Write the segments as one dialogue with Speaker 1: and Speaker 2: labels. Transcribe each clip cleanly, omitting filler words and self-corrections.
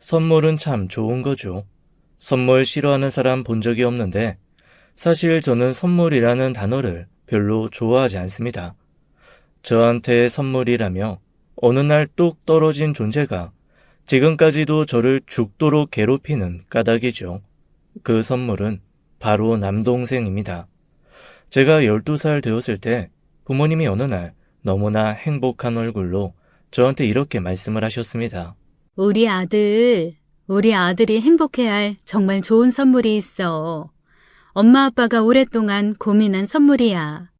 Speaker 1: 선물은 참 좋은 거죠. 선물 싫어하는 사람 본 적이 없는데 사실 저는 선물이라는 단어를 별로 좋아하지 않습니다. 저한테 선물이라며 어느 날 뚝 떨어진 존재가 지금까지도 저를 죽도록 괴롭히는 까닭이죠. 그 선물은 바로 남동생입니다. 제가 12살 되었을 때 부모님이 어느 날 너무나 행복한 얼굴로 저한테 이렇게 말씀을 하셨습니다.
Speaker 2: 우리 아들이 행복해야 할 정말 좋은 선물이 있어. 엄마 아빠가 오랫동안 고민한 선물이야.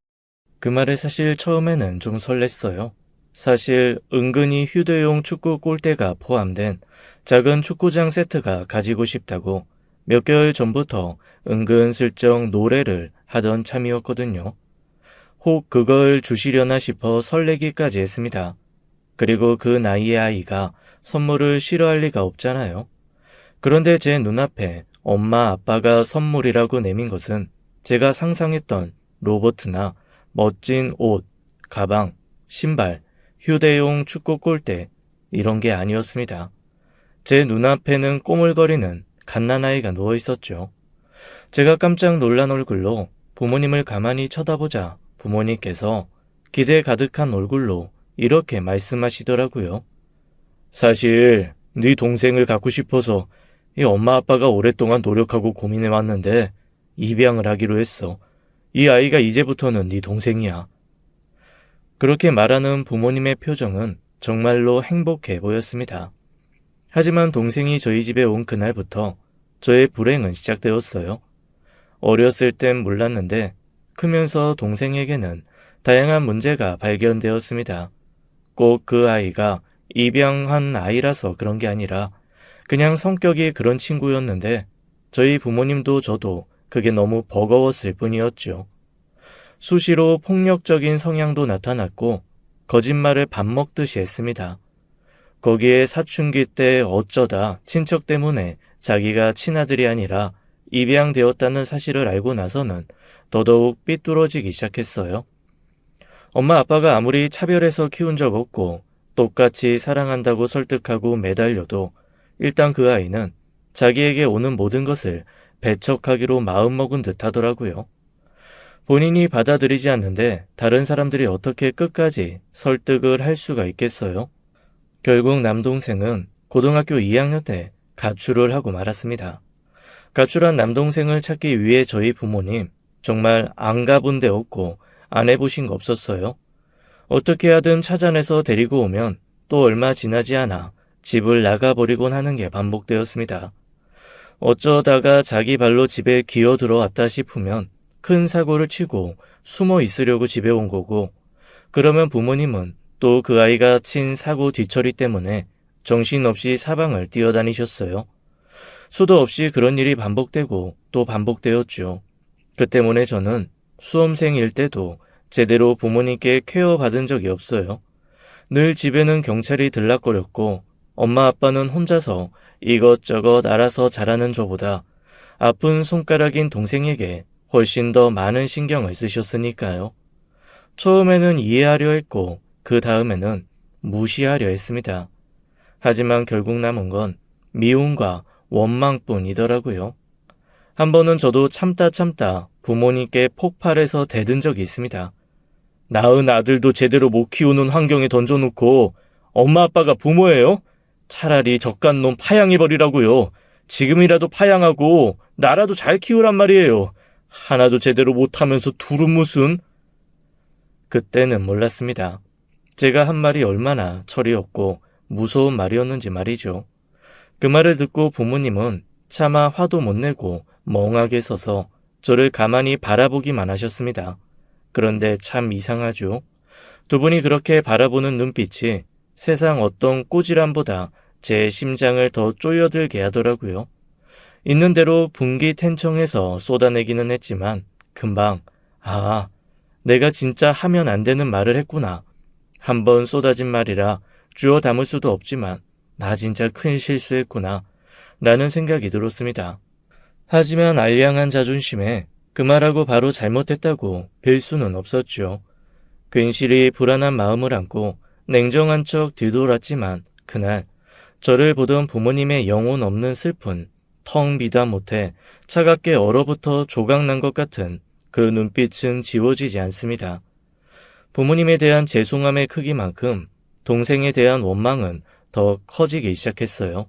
Speaker 1: 그 말에 사실 처음에는 좀 설렜어요. 사실 은근히 휴대용 축구 골대가 포함된 작은 축구장 세트가 가지고 싶다고 몇 개월 전부터 은근슬쩍 노래를 하던 참이었거든요. 혹 그걸 주시려나 싶어 설레기까지 했습니다. 그리고 그 나이의 아이가 선물을 싫어할 리가 없잖아요. 그런데 제 눈앞에 엄마 아빠가 선물이라고 내민 것은 제가 상상했던 로버트나 멋진 옷, 가방, 신발, 휴대용 축구 골대 이런 게 아니었습니다. 제 눈앞에는 꼬물거리는 갓난아이가 누워 있었죠. 제가 깜짝 놀란 얼굴로 부모님을 가만히 쳐다보자 부모님께서 기대 가득한 얼굴로 이렇게 말씀하시더라고요. 사실 네 동생을 갖고 싶어서 이 엄마 아빠가 오랫동안 노력하고 고민해 왔는데 입양을 하기로 했어. 이 아이가 이제부터는 네 동생이야. 그렇게 말하는 부모님의 표정은 정말로 행복해 보였습니다. 하지만 동생이 저희 집에 온 그날부터 저의 불행은 시작되었어요. 어렸을 땐 몰랐는데 크면서 동생에게는 다양한 문제가 발견되었습니다. 꼭 그 아이가 입양한 아이라서 그런 게 아니라 그냥 성격이 그런 친구였는데 저희 부모님도 저도 그게 너무 버거웠을 뿐이었죠. 수시로 폭력적인 성향도 나타났고 거짓말을 밥 먹듯이 했습니다. 거기에 사춘기 때 어쩌다 친척 때문에 자기가 친아들이 아니라 입양되었다는 사실을 알고 나서는 더더욱 삐뚤어지기 시작했어요. 엄마 아빠가 아무리 차별해서 키운 적 없고 똑같이 사랑한다고 설득하고 매달려도 일단 그 아이는 자기에게 오는 모든 것을 배척하기로 마음먹은 듯 하더라고요. 본인이 받아들이지 않는데 다른 사람들이 어떻게 끝까지 설득을 할 수가 있겠어요? 결국 남동생은 고등학교 2학년 때 가출을 하고 말았습니다. 가출한 남동생을 찾기 위해 저희 부모님 정말 안 가본 데 없고 안 해보신 거 없었어요. 어떻게 하든 찾아내서 데리고 오면 또 얼마 지나지 않아 집을 나가버리곤 하는 게 반복되었습니다. 어쩌다가 자기 발로 집에 기어 들어왔다 싶으면 큰 사고를 치고 숨어 있으려고 집에 온 거고, 그러면 부모님은 또 그 아이가 친 사고 뒤처리 때문에 정신없이 사방을 뛰어다니셨어요. 수도 없이 그런 일이 반복되고 또 반복되었죠. 그 때문에 저는 수험생일 때도 제대로 부모님께 케어받은 적이 없어요. 늘 집에는 경찰이 들락거렸고 엄마 아빠는 혼자서 이것저것 알아서 잘하는 저보다 아픈 손가락인 동생에게 훨씬 더 많은 신경을 쓰셨으니까요. 처음에는 이해하려 했고 그 다음에는 무시하려 했습니다. 하지만 결국 남은 건 미움과 원망뿐이더라고요. 한 번은 저도 참다 부모님께 폭발해서 대든 적이 있습니다. 낳은 아들도 제대로 못 키우는 환경에 던져놓고 엄마 아빠가 부모예요? 차라리 저깟 놈 파양해버리라고요. 지금이라도 파양하고 나라도 잘 키우란 말이에요. 하나도 제대로 못하면서 둘은 무슨... 그때는 몰랐습니다. 제가 한 말이 얼마나 철이 없고 무서운 말이었는지 말이죠. 그 말을 듣고 부모님은 차마 화도 못 내고 멍하게 서서 저를 가만히 바라보기만 하셨습니다. 그런데 참 이상하죠. 두 분이 그렇게 바라보는 눈빛이 세상 어떤 꼬지람보다 제 심장을 더 쪼여들게 하더라고요. 있는 대로 분기텐청해서 쏟아내기는 했지만 금방 내가 진짜 하면 안 되는 말을 했구나. 한번 쏟아진 말이라 주워 담을 수도 없지만 나 진짜 큰 실수했구나 라는 생각이 들었습니다. 하지만 알량한 자존심에 그 말하고 바로 잘못했다고 빌 수는 없었죠. 괜시리 불안한 마음을 안고 냉정한 척 뒤돌았지만 그날 저를 보던 부모님의 영혼 없는 슬픈, 텅 비다 못해 차갑게 얼어붙어 조각난 것 같은 그 눈빛은 지워지지 않습니다. 부모님에 대한 죄송함의 크기만큼 동생에 대한 원망은 더 커지기 시작했어요.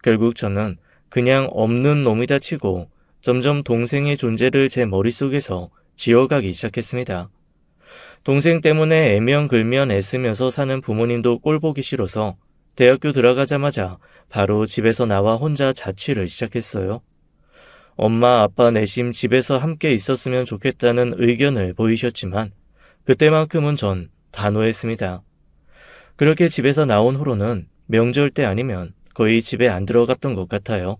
Speaker 1: 결국 저는 그냥 없는 놈이다 치고 점점 동생의 존재를 제 머릿속에서 지워가기 시작했습니다. 동생 때문에 애면글면 애쓰면서 사는 부모님도 꼴보기 싫어서 대학교 들어가자마자 바로 집에서 나와 혼자 자취를 시작했어요. 엄마, 아빠 내심 집에서 함께 있었으면 좋겠다는 의견을 보이셨지만 그때만큼은 전 단호했습니다. 그렇게 집에서 나온 후로는 명절 때 아니면 거의 집에 안 들어갔던 것 같아요.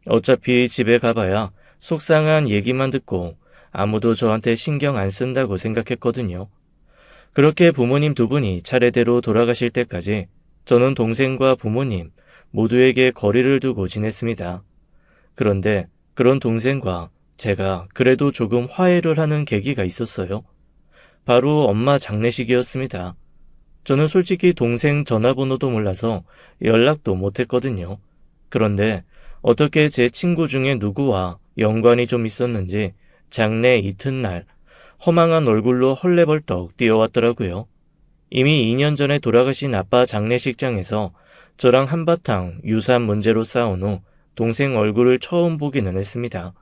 Speaker 1: 어차피 집에 가봐야 속상한 얘기만 듣고 아무도 저한테 신경 안 쓴다고 생각했거든요. 그렇게 부모님 두 분이 차례대로 돌아가실 때까지 저는 동생과 부모님 모두에게 거리를 두고 지냈습니다. 그런데 그런 동생과 제가 그래도 조금 화해를 하는 계기가 있었어요. 바로 엄마 장례식이었습니다. 저는 솔직히 동생 전화번호도 몰라서 연락도 못했거든요. 그런데 어떻게 제 친구 중에 누구와 연관이 좀 있었는지 장례 이튿날 허망한 얼굴로 헐레벌떡 뛰어왔더라고요. 이미 2년 전에 돌아가신 아빠 장례식장에서 저랑 한바탕 유산 문제로 싸운 후 동생 얼굴을 처음 보기는 했습니다.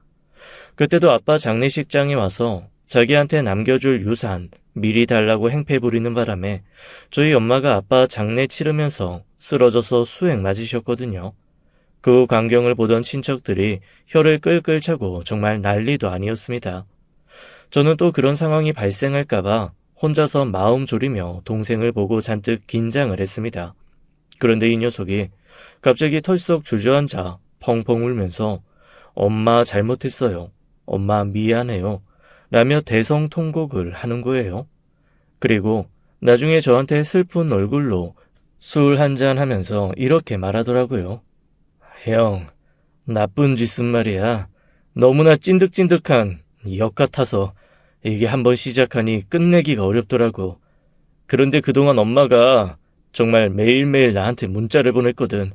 Speaker 1: 그때도 아빠 장례식장에 와서 자기한테 남겨줄 유산 미리 달라고 행패 부리는 바람에 저희 엄마가 아빠 장례 치르면서 쓰러져서 수액 맞으셨거든요. 그 광경을 보던 친척들이 혀를 끌끌 차고 정말 난리도 아니었습니다. 저는 또 그런 상황이 발생할까봐 혼자서 마음 졸이며 동생을 보고 잔뜩 긴장을 했습니다. 그런데 이 녀석이 갑자기 털썩 주저앉아 펑펑 울면서 엄마 잘못했어요. 엄마 미안해요. 라며 대성통곡을 하는 거예요. 그리고 나중에 저한테 슬픈 얼굴로 술 한잔 하면서 이렇게 말하더라고요. 형, 나쁜 짓은 말이야. 너무나 찐득찐득한 역 같아서 이게 한번 시작하니 끝내기가 어렵더라고. 그런데 그동안 엄마가 정말 매일매일 나한테 문자를 보냈거든.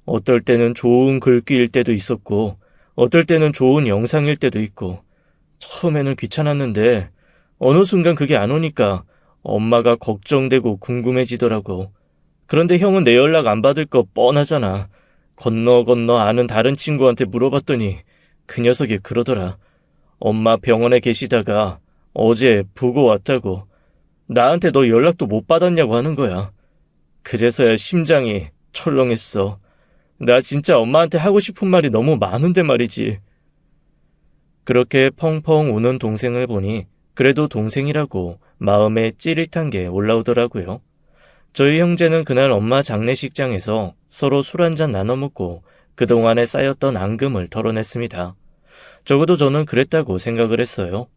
Speaker 1: 어떨 때는 좋은 글귀일 때도 있었고 어떨 때는 좋은 영상일 때도 있고 처음에는 귀찮았는데 어느 순간 그게 안 오니까 엄마가 걱정되고 궁금해지더라고. 그런데 형은 내 연락 안 받을 거 뻔하잖아. 건너 아는 다른 친구한테 물어봤더니 그 녀석이 그러더라. 엄마 병원에 계시다가 어제 보고 왔다고. 나한테 너 연락도 못 받았냐고 하는 거야. 그제서야 심장이 철렁했어. 나 진짜 엄마한테 하고 싶은 말이 너무 많은데 말이지. 그렇게 펑펑 우는 동생을 보니 그래도 동생이라고 마음에 찌릿한 게 올라오더라고요. 저희 형제는 그날 엄마 장례식장에서 서로 술 한잔 나눠 먹고 그동안에 쌓였던 앙금을 털어냈습니다. 적어도 저는 그랬다고 생각을 했어요.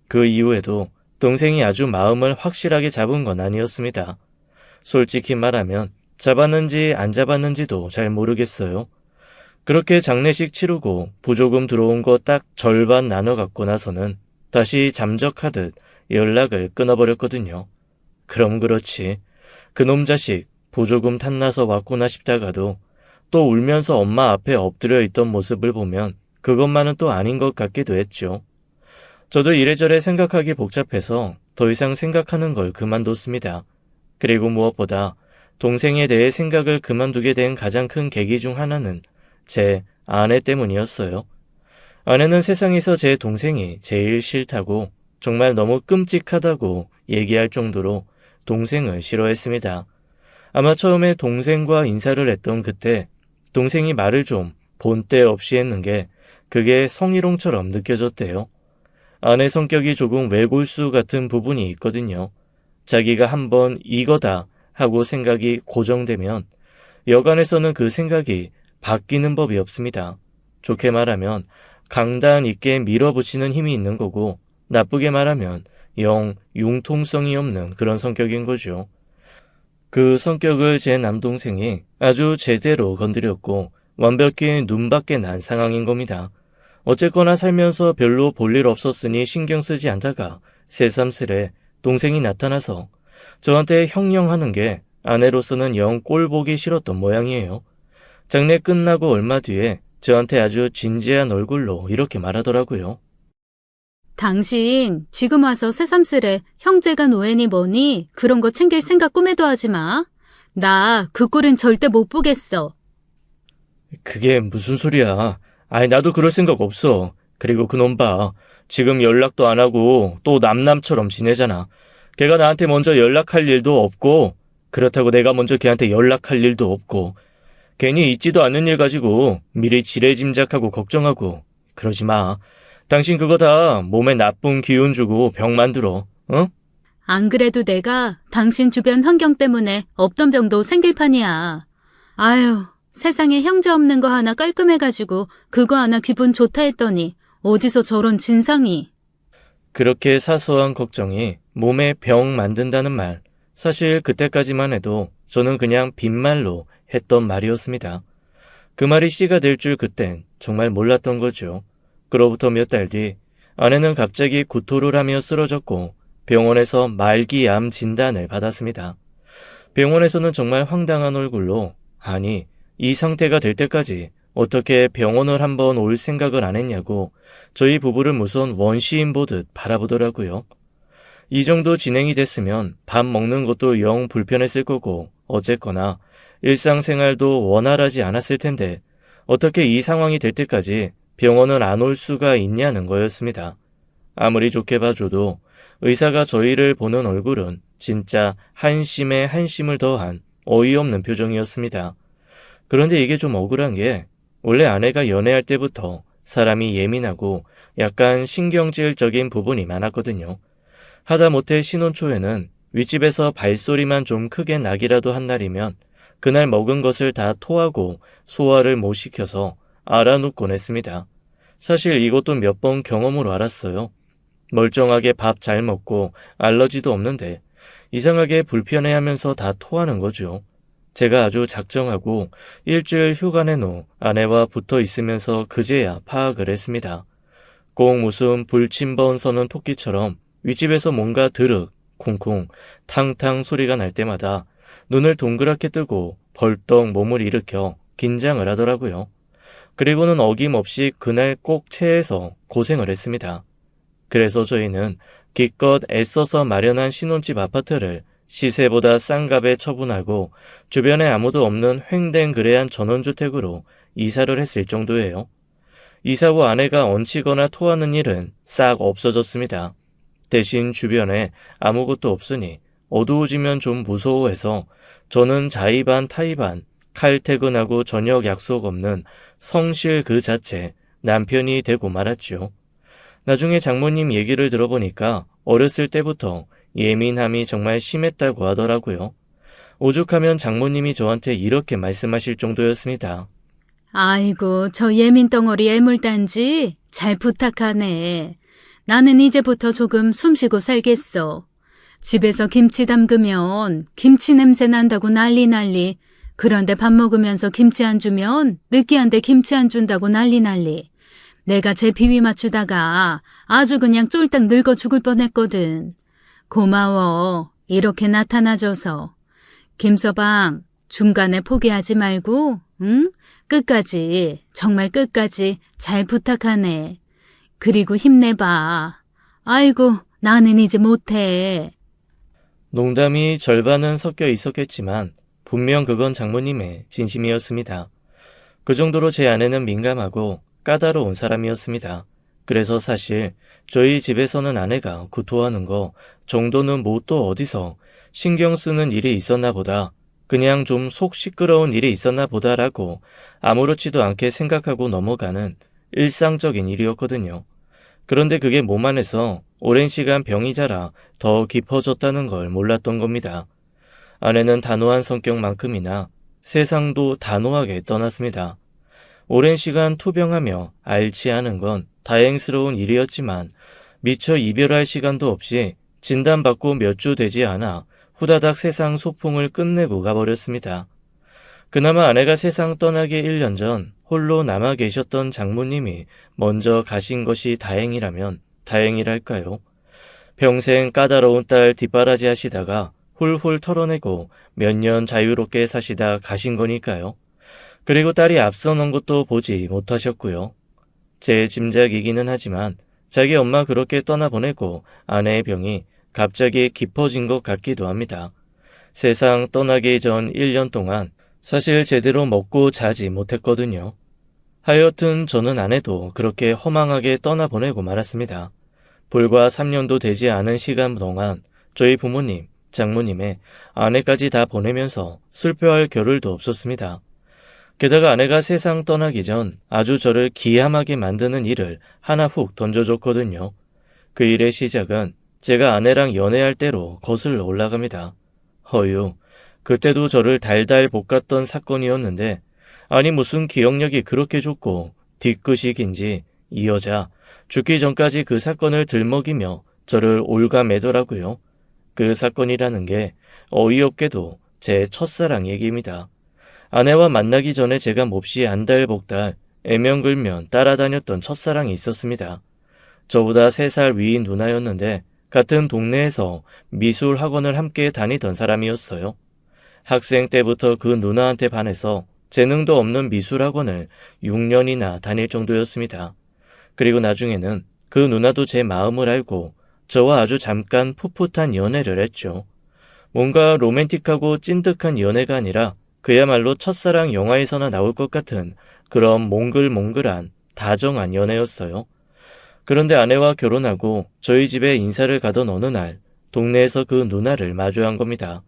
Speaker 1: 그 이후에도 동생이 아주 마음을 확실하게 잡은 건 아니었습니다. 솔직히 말하면 잡았는지 안 잡았는지도 잘 모르겠어요. 그렇게 장례식 치르고 부조금 들어온 거 딱 절반 나눠 갖고 나서는 다시 잠적하듯 연락을 끊어버렸거든요. 그럼 그렇지. 그놈 자식 부조금 탐나서 왔구나 싶다가도 또 울면서 엄마 앞에 엎드려 있던 모습을 보면 그것만은 또 아닌 것 같기도 했죠. 저도 이래저래 생각하기 복잡해서 더 이상 생각하는 걸 그만뒀습니다. 그리고 무엇보다 동생에 대해 생각을 그만두게 된 가장 큰 계기 중 하나는 제 아내 때문이었어요. 아내는 세상에서 제 동생이 제일 싫다고 정말 너무 끔찍하다고 얘기할 정도로 동생을 싫어했습니다. 아마 처음에 동생과 인사를 했던 그때 동생이 말을 좀 본때 없이 했는 게 그게 성희롱처럼 느껴졌대요. 아내 성격이 조금 외골수 같은 부분이 있거든요. 자기가 한번 이거다 하고 생각이 고정되면 여간에서는 그 생각이 바뀌는 법이 없습니다. 좋게 말하면 강단 있게 밀어붙이는 힘이 있는 거고 나쁘게 말하면 영 융통성이 없는 그런 성격인 거죠. 그 성격을 제 남동생이 아주 제대로 건드렸고 완벽히 눈밖에 난 상황인 겁니다. 어쨌거나 살면서 별로 볼 일 없었으니 신경 쓰지 않다가 새삼스레 동생이 나타나서 저한테 형령하는 게 아내로서는 영 꼴보기 싫었던 모양이에요. 장례 끝나고 얼마 뒤에 저한테 아주 진지한 얼굴로 이렇게 말하더라고요.
Speaker 2: 당신 지금 와서 새삼스레 형제가 노예니 뭐니 그런 거 챙길 생각 꿈에도 하지 마. 나 그 꼴은 절대 못 보겠어.
Speaker 1: 그게 무슨 소리야. 아니 나도 그럴 생각 없어. 그리고 그놈 봐. 지금 연락도 안 하고 또 남남처럼 지내잖아. 걔가 나한테 먼저 연락할 일도 없고 그렇다고 내가 먼저 걔한테 연락할 일도 없고 괜히 있지도 않은 일 가지고 미리 지레짐작하고 걱정하고 그러지 마. 당신 그거 다 몸에 나쁜 기운 주고 병 만들어. 응?
Speaker 2: 안 그래도 내가 당신 주변 환경 때문에 없던 병도 생길 판이야. 아유, 세상에 형제 없는 거 하나 깔끔해가지고 그거 하나 기분 좋다 했더니 어디서 저런 진상이.
Speaker 1: 그렇게 사소한 걱정이 몸에 병 만든다는 말. 사실 그때까지만 해도 저는 그냥 빈말로 했던 말이었습니다. 그 말이 씨가 될 줄 그땐 정말 몰랐던 거죠. 그로부터 몇 달 뒤 아내는 갑자기 구토를 하며 쓰러졌고 병원에서 말기암 진단을 받았습니다. 병원에서는 정말 황당한 얼굴로 아니 이 상태가 될 때까지 어떻게 병원을 한번 올 생각을 안 했냐고 저희 부부를 무슨 원시인 보듯 바라보더라고요. 이 정도 진행이 됐으면 밥 먹는 것도 영 불편했을 거고 어쨌거나 일상생활도 원활하지 않았을 텐데 어떻게 이 상황이 될 때까지 병원은 안 올 수가 있냐는 거였습니다. 아무리 좋게 봐줘도 의사가 저희를 보는 얼굴은 진짜 한심에 한심을 더한 어이없는 표정이었습니다. 그런데 이게 좀 억울한 게 원래 아내가 연애할 때부터 사람이 예민하고 약간 신경질적인 부분이 많았거든요. 하다못해 신혼 초에는 윗집에서 발소리만 좀 크게 나기라도 한 날이면 그날 먹은 것을 다 토하고 소화를 못 시켜서 알아눕곤 했습니다. 사실 이것도 몇 번 경험으로 알았어요. 멀쩡하게 밥 잘 먹고 알러지도 없는데 이상하게 불편해하면서 다 토하는 거죠. 제가 아주 작정하고 일주일 휴가 내놓 아내와 붙어 있으면서 그제야 파악을 했습니다. 꼭 무슨 불침번 서는 토끼처럼 윗집에서 뭔가 드륵, 쿵쿵, 탕탕 소리가 날 때마다 눈을 동그랗게 뜨고 벌떡 몸을 일으켜 긴장을 하더라고요. 그리고는 어김없이 그날 꼭 체해서 고생을 했습니다. 그래서 저희는 기껏 애써서 마련한 신혼집 아파트를 시세보다 싼 값에 처분하고 주변에 아무도 없는 횡댕그레한 전원주택으로 이사를 했을 정도예요. 이사 후 아내가 얹히거나 토하는 일은 싹 없어졌습니다. 대신 주변에 아무것도 없으니 어두워지면 좀 무서워해서 저는 자의반 타의반 칼퇴근하고 저녁 약속 없는 성실 그 자체 남편이 되고 말았죠. 나중에 장모님 얘기를 들어보니까 어렸을 때부터 예민함이 정말 심했다고 하더라고요. 오죽하면 장모님이 저한테 이렇게 말씀하실 정도였습니다.
Speaker 2: 아이고, 저 예민 덩어리 애물단지 잘 부탁하네. 나는 이제부터 조금 숨쉬고 살겠어. 집에서 김치 담그면 김치 냄새 난다고 난리. 그런데 밥 먹으면서 김치 안 주면 느끼한데 김치 안 준다고 난리. 내가 제 비위 맞추다가 아주 그냥 쫄딱 늙어 죽을 뻔했거든. 고마워. 이렇게 나타나줘서. 김서방, 중간에 포기하지 말고, 응? 끝까지, 정말 끝까지 잘 부탁하네. 그리고 힘내봐. 아이고, 나는 이제 못해.
Speaker 1: 농담이 절반은 섞여 있었겠지만 분명 그건 장모님의 진심이었습니다. 그 정도로 제 아내는 민감하고 까다로운 사람이었습니다. 그래서 사실 저희 집에서는 아내가 구토하는 거 정도는 뭐 또 어디서 신경 쓰는 일이 있었나 보다, 그냥 좀 속 시끄러운 일이 있었나 보다라고 아무렇지도 않게 생각하고 넘어가는 일상적인 일이었거든요. 그런데 그게 몸 안에서 오랜 시간 병이 자라 더 깊어졌다는 걸 몰랐던 겁니다. 아내는 단호한 성격만큼이나 세상도 단호하게 떠났습니다. 오랜 시간 투병하며 앓지 않은 건 다행스러운 일이었지만 미처 이별할 시간도 없이 진단받고 몇 주 되지 않아 후다닥 세상 소풍을 끝내고 가버렸습니다. 그나마 아내가 세상 떠나기 1년 전 홀로 남아 계셨던 장모님이 먼저 가신 것이 다행이라면 다행이랄까요. 평생 까다로운 딸 뒷바라지 하시다가 훌훌 털어내고 몇 년 자유롭게 사시다 가신 거니까요. 그리고 딸이 앞서 놓은 것도 보지 못하셨고요. 제 짐작이기는 하지만 자기 엄마 그렇게 떠나보내고 아내의 병이 갑자기 깊어진 것 같기도 합니다. 세상 떠나기 전 1년 동안 사실 제대로 먹고 자지 못했거든요. 하여튼 저는 아내도 그렇게 허망하게 떠나보내고 말았습니다. 불과 3년도 되지 않은 시간 동안 저희 부모님, 장모님의 아내까지 다 보내면서 슬퍼할 겨를도 없었습니다. 게다가 아내가 세상 떠나기 전 아주 저를 기함하게 만드는 일을 하나 훅 던져줬거든요. 그 일의 시작은 제가 아내랑 연애할 때로 거슬러 올라갑니다. 허유, 그때도 저를 달달 볶았던 사건이었는데 아니 무슨 기억력이 그렇게 좋고 뒤끝이 긴지 이 여자 죽기 전까지 그 사건을 들먹이며 저를 올가매더라고요. 그 사건이라는 게 어이없게도 제 첫사랑 얘기입니다. 아내와 만나기 전에 제가 몹시 안달복달 애명글면 따라다녔던 첫사랑이 있었습니다. 저보다 3살 위인 누나였는데 같은 동네에서 미술 학원을 함께 다니던 사람이었어요. 학생 때부터 그 누나한테 반해서 재능도 없는 미술 학원을 6년이나 다닐 정도였습니다. 그리고 나중에는 그 누나도 제 마음을 알고 저와 아주 잠깐 풋풋한 연애를 했죠. 뭔가 로맨틱하고 찐득한 연애가 아니라 그야말로 첫사랑 영화에서나 나올 것 같은 그런 몽글몽글한 다정한 연애였어요. 그런데 아내와 결혼하고 저희 집에 인사를 가던 어느 날 동네에서 그 누나를 마주한 겁니다.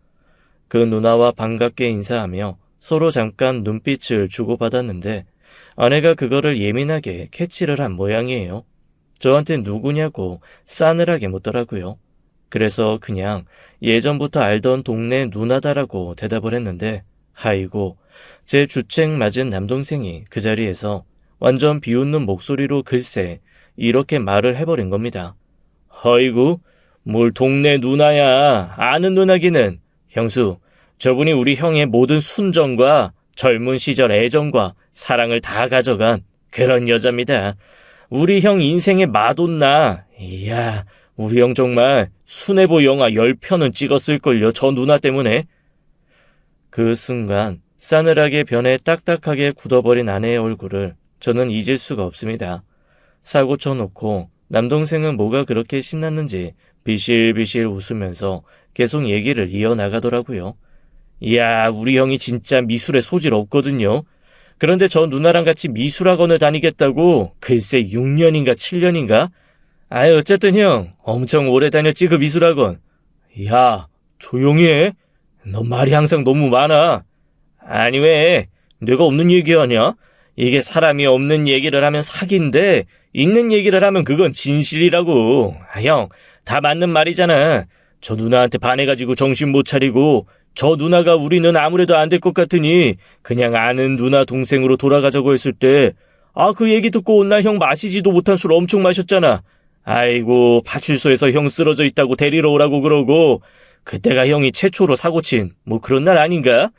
Speaker 1: 그 누나와 반갑게 인사하며 서로 잠깐 눈빛을 주고받았는데 아내가 그거를 예민하게 캐치를 한 모양이에요. 저한테 누구냐고 싸늘하게 묻더라고요. 그래서 그냥 예전부터 알던 동네 누나다라고 대답을 했는데 아이고, 제 주책 맞은 남동생이 그 자리에서 완전 비웃는 목소리로 글쎄 이렇게 말을 해버린 겁니다. 아이고, 뭘 동네 누나야. 아는 누나기는. 형수, 저분이 우리 형의 모든 순정과 젊은 시절 애정과 사랑을 다 가져간 그런 여자입니다. 우리 형 인생의 마돈나. 이야, 우리 형 정말 순애보 영화 10편은 찍었을걸요, 저 누나 때문에. 그 순간 싸늘하게 변해 딱딱하게 굳어버린 아내의 얼굴을 저는 잊을 수가 없습니다. 사고 쳐놓고 남동생은 뭐가 그렇게 신났는지 비실비실 웃으면서 계속 얘기를 이어나가더라고요. 이야, 우리 형이 진짜 미술에 소질 없거든요. 그런데 저 누나랑 같이 미술학원을 다니겠다고 글쎄 6년인가 7년인가? 아유, 어쨌든 형 엄청 오래 다녔지 그 미술학원. 야, 조용히 해. 너 말이 항상 너무 많아. 아니 왜? 내가 없는 얘기하냐? 이게 사람이 없는 얘기를 하면 사기인데 있는 얘기를 하면 그건 진실이라고. 형, 다 맞는 말이잖아. 저 누나한테 반해가지고 정신 못 차리고 저 누나가 우리는 아무래도 안 될 것 같으니 그냥 아는 누나 동생으로 돌아가자고 했을 때 그 얘기 듣고 온 날 형 마시지도 못한 술 엄청 마셨잖아. 아이고, 파출소에서 형 쓰러져 있다고 데리러 오라고 그러고 그때가 형이 최초로 사고친 뭐 그런 날 아닌가?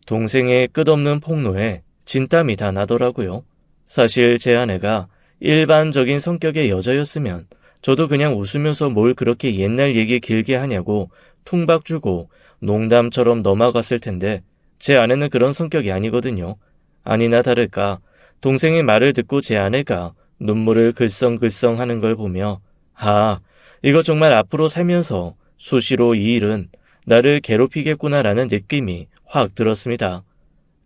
Speaker 1: 동생의 끝없는 폭로에 진땀이 다 나더라고요. 사실 제 아내가 일반적인 성격의 여자였으면 저도 그냥 웃으면서 뭘 그렇게 옛날 얘기 길게 하냐고 퉁박 주고 농담처럼 넘어갔을 텐데 제 아내는 그런 성격이 아니거든요. 아니나 다를까 동생의 말을 듣고 제 아내가 눈물을 글썽글썽 하는 걸 보며 이거 정말 앞으로 살면서 수시로 이 일은 나를 괴롭히겠구나라는 느낌이 확 들었습니다.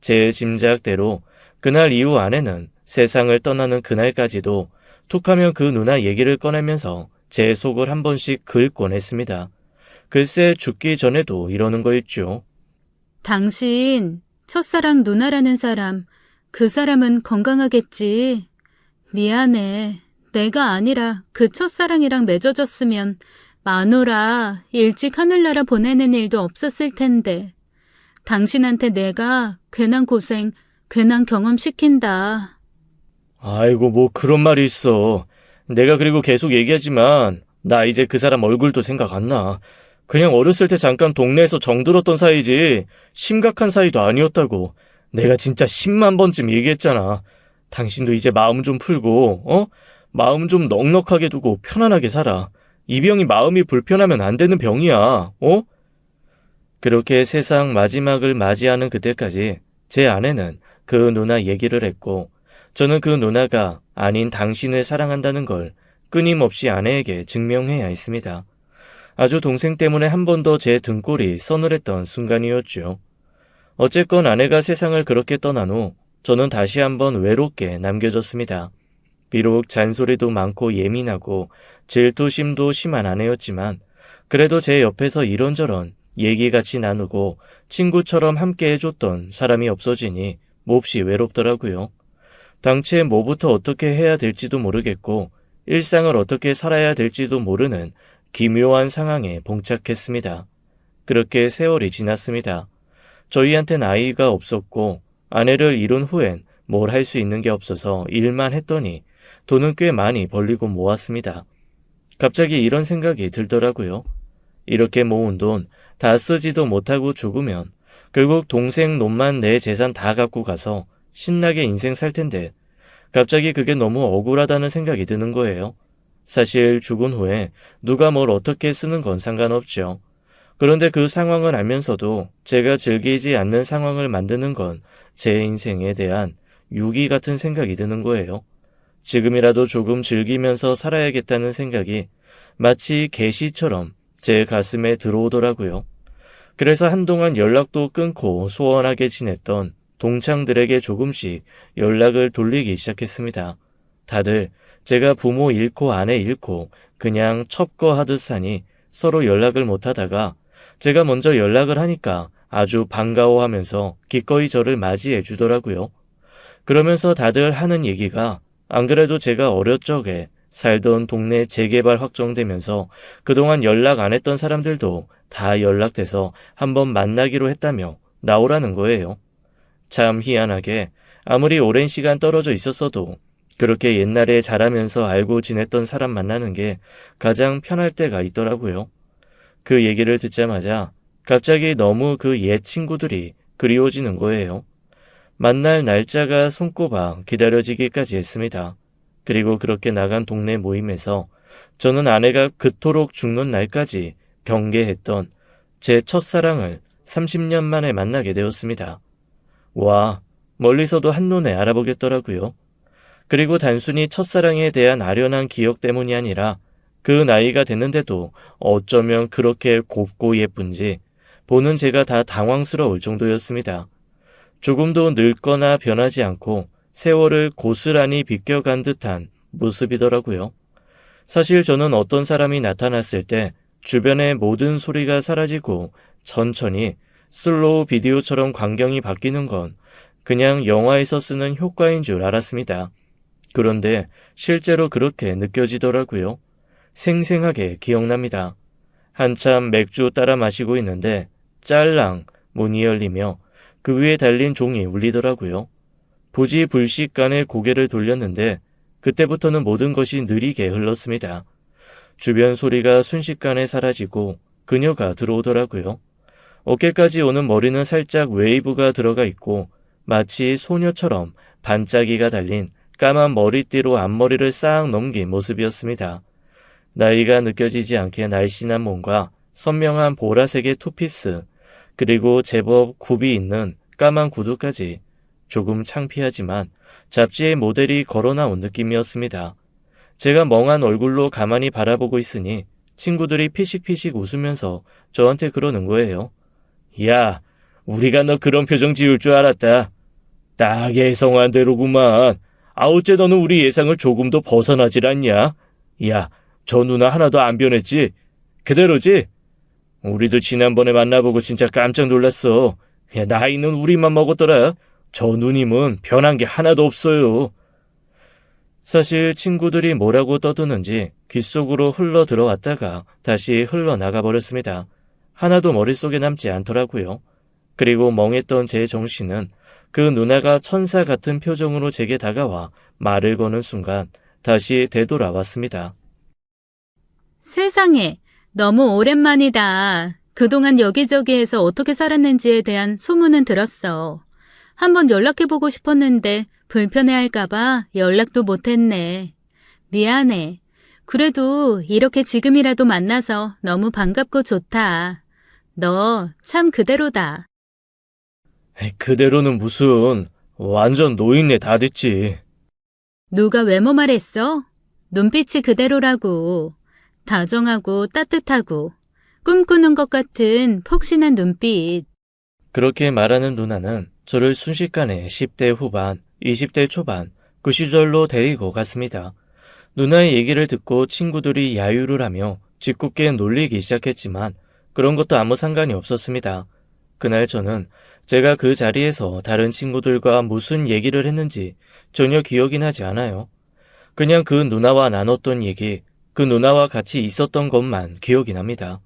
Speaker 1: 제 짐작대로 그날 이후 아내는 세상을 떠나는 그날까지도 툭하면 그 누나 얘기를 꺼내면서 제 속을 한 번씩 긁곤 했습니다. 글쎄 죽기 전에도 이러는 거였죠.
Speaker 2: 당신 첫사랑 누나라는 사람, 그 사람은 건강하겠지. 미안해. 내가 아니라 그 첫사랑이랑 맺어졌으면 마누라 일찍 하늘나라 보내는 일도 없었을 텐데. 당신한테 내가 괜한 고생, 괜한 경험 시킨다.
Speaker 1: 아이고 뭐 그런 말이 있어. 내가 그리고 계속 얘기하지만 나 이제 그 사람 얼굴도 생각 안 나. 그냥 어렸을 때 잠깐 동네에서 정들었던 사이지 심각한 사이도 아니었다고. 내가 진짜 10만 번쯤 얘기했잖아. 당신도 이제 마음 좀 풀고 마음 좀 넉넉하게 두고 편안하게 살아. 이 병이 마음이 불편하면 안 되는 병이야. 어? 그렇게 세상 마지막을 맞이하는 그때까지 제 아내는 그 누나 얘기를 했고 저는 그 누나가 아닌 당신을 사랑한다는 걸 끊임없이 아내에게 증명해야 했습니다. 아주 동생 때문에 한 번 더 제 등골이 서늘했던 순간이었죠. 어쨌건 아내가 세상을 그렇게 떠난 후 저는 다시 한번 외롭게 남겨졌습니다. 비록 잔소리도 많고 예민하고 질투심도 심한 아내였지만 그래도 제 옆에서 이런저런 얘기같이 나누고 친구처럼 함께 해줬던 사람이 없어지니 몹시 외롭더라고요. 당최 뭐부터 어떻게 해야 될지도 모르겠고 일상을 어떻게 살아야 될지도 모르는 기묘한 상황에 봉착했습니다. 그렇게 세월이 지났습니다. 저희한텐 아이가 없었고 아내를 잃은 후엔 뭘 할 수 있는 게 없어서 일만 했더니 돈은 꽤 많이 벌리고 모았습니다. 갑자기 이런 생각이 들더라고요. 이렇게 모은 돈 다 쓰지도 못하고 죽으면 결국 동생 놈만 내 재산 다 갖고 가서 신나게 인생 살 텐데 갑자기 그게 너무 억울하다는 생각이 드는 거예요. 사실 죽은 후에 누가 뭘 어떻게 쓰는 건 상관없죠. 그런데 그 상황을 알면서도 제가 즐기지 않는 상황을 만드는 건 제 인생에 대한 유기 같은 생각이 드는 거예요. 지금이라도 조금 즐기면서 살아야겠다는 생각이 마치 계시처럼 제 가슴에 들어오더라고요. 그래서 한동안 연락도 끊고 소원하게 지냈던 동창들에게 조금씩 연락을 돌리기 시작했습니다. 다들 제가 부모 잃고 아내 잃고 그냥 첩거하듯 사니 서로 연락을 못하다가 제가 먼저 연락을 하니까 아주 반가워하면서 기꺼이 저를 맞이해 주더라고요. 그러면서 다들 하는 얘기가 안 그래도 제가 어렸 적에 살던 동네 재개발 확정되면서 그동안 연락 안 했던 사람들도 다 연락돼서 한번 만나기로 했다며 나오라는 거예요. 참 희한하게 아무리 오랜 시간 떨어져 있었어도 그렇게 옛날에 자라면서 알고 지냈던 사람 만나는 게 가장 편할 때가 있더라고요. 그 얘기를 듣자마자 갑자기 너무 그 옛 친구들이 그리워지는 거예요. 만날 날짜가 손꼽아 기다려지기까지 했습니다. 그리고 그렇게 나간 동네 모임에서 저는 아내가 그토록 죽는 날까지 경계했던 제 첫사랑을 30년 만에 만나게 되었습니다. 와, 멀리서도 한눈에 알아보겠더라고요. 그리고 단순히 첫사랑에 대한 아련한 기억 때문이 아니라 그 나이가 됐는데도 어쩌면 그렇게 곱고 예쁜지 보는 제가 다 당황스러울 정도였습니다. 조금도 늙거나 변하지 않고 세월을 고스란히 비껴간 듯한 모습이더라고요. 사실 저는 어떤 사람이 나타났을 때 주변의 모든 소리가 사라지고 천천히 슬로우 비디오처럼 광경이 바뀌는 건 그냥 영화에서 쓰는 효과인 줄 알았습니다. 그런데 실제로 그렇게 느껴지더라고요. 생생하게 기억납니다. 한참 맥주 따라 마시고 있는데 짤랑 문이 열리며 그 위에 달린 종이 울리더라고요. 부지불식간에 고개를 돌렸는데 그때부터는 모든 것이 느리게 흘렀습니다. 주변 소리가 순식간에 사라지고 그녀가 들어오더라고요. 어깨까지 오는 머리는 살짝 웨이브가 들어가 있고 마치 소녀처럼 반짝이가 달린 까만 머리띠로 앞머리를 싹 넘긴 모습이었습니다. 나이가 느껴지지 않게 날씬한 몸과 선명한 보라색의 투피스, 그리고 제법 굽이 있는 까만 구두까지 조금 창피하지만 잡지의 모델이 걸어나온 느낌이었습니다. 제가 멍한 얼굴로 가만히 바라보고 있으니 친구들이 피식피식 웃으면서 저한테 그러는 거예요. 야, 우리가 너 그런 표정 지을 줄 알았다. 딱 예상한 대로구만. 어째 너는 우리 예상을 조금도 벗어나질 않냐? 야, 저 누나 하나도 안 변했지? 그대로지? 우리도 지난번에 만나보고 진짜 깜짝 놀랐어. 야, 나이는 우리만 먹었더라. 저 누님은 변한 게 하나도 없어요. 사실 친구들이 뭐라고 떠드는지 귓속으로 흘러 들어왔다가 다시 흘러나가 버렸습니다. 하나도 머릿속에 남지 않더라고요. 그리고 멍했던 제 정신은 그 누나가 천사 같은 표정으로 제게 다가와 말을 거는 순간 다시 되돌아왔습니다.
Speaker 2: 세상에, 너무 오랜만이다. 그동안 여기저기에서 어떻게 살았는지에 대한 소문은 들었어. 한번 연락해보고 싶었는데 불편해할까봐 연락도 못했네. 미안해. 그래도 이렇게 지금이라도 만나서 너무 반갑고 좋다. 너 참 그대로다.
Speaker 1: 에이, 그대로는 무슨 완전 노인네 다 됐지.
Speaker 2: 누가 외모 말했어? 눈빛이 그대로라고. 다정하고 따뜻하고 꿈꾸는 것 같은 폭신한 눈빛.
Speaker 1: 그렇게 말하는 누나는 저를 순식간에 10대 후반, 20대 초반 그 시절로 데리고 갔습니다. 누나의 얘기를 듣고 친구들이 야유를 하며 짓궂게 놀리기 시작했지만 그런 것도 아무 상관이 없었습니다. 그날 저는 제가 그 자리에서 다른 친구들과 무슨 얘기를 했는지 전혀 기억이 나지 않아요. 그냥 그 누나와 나눴던 얘기, 그 누나와 같이 있었던 것만 기억이 납니다.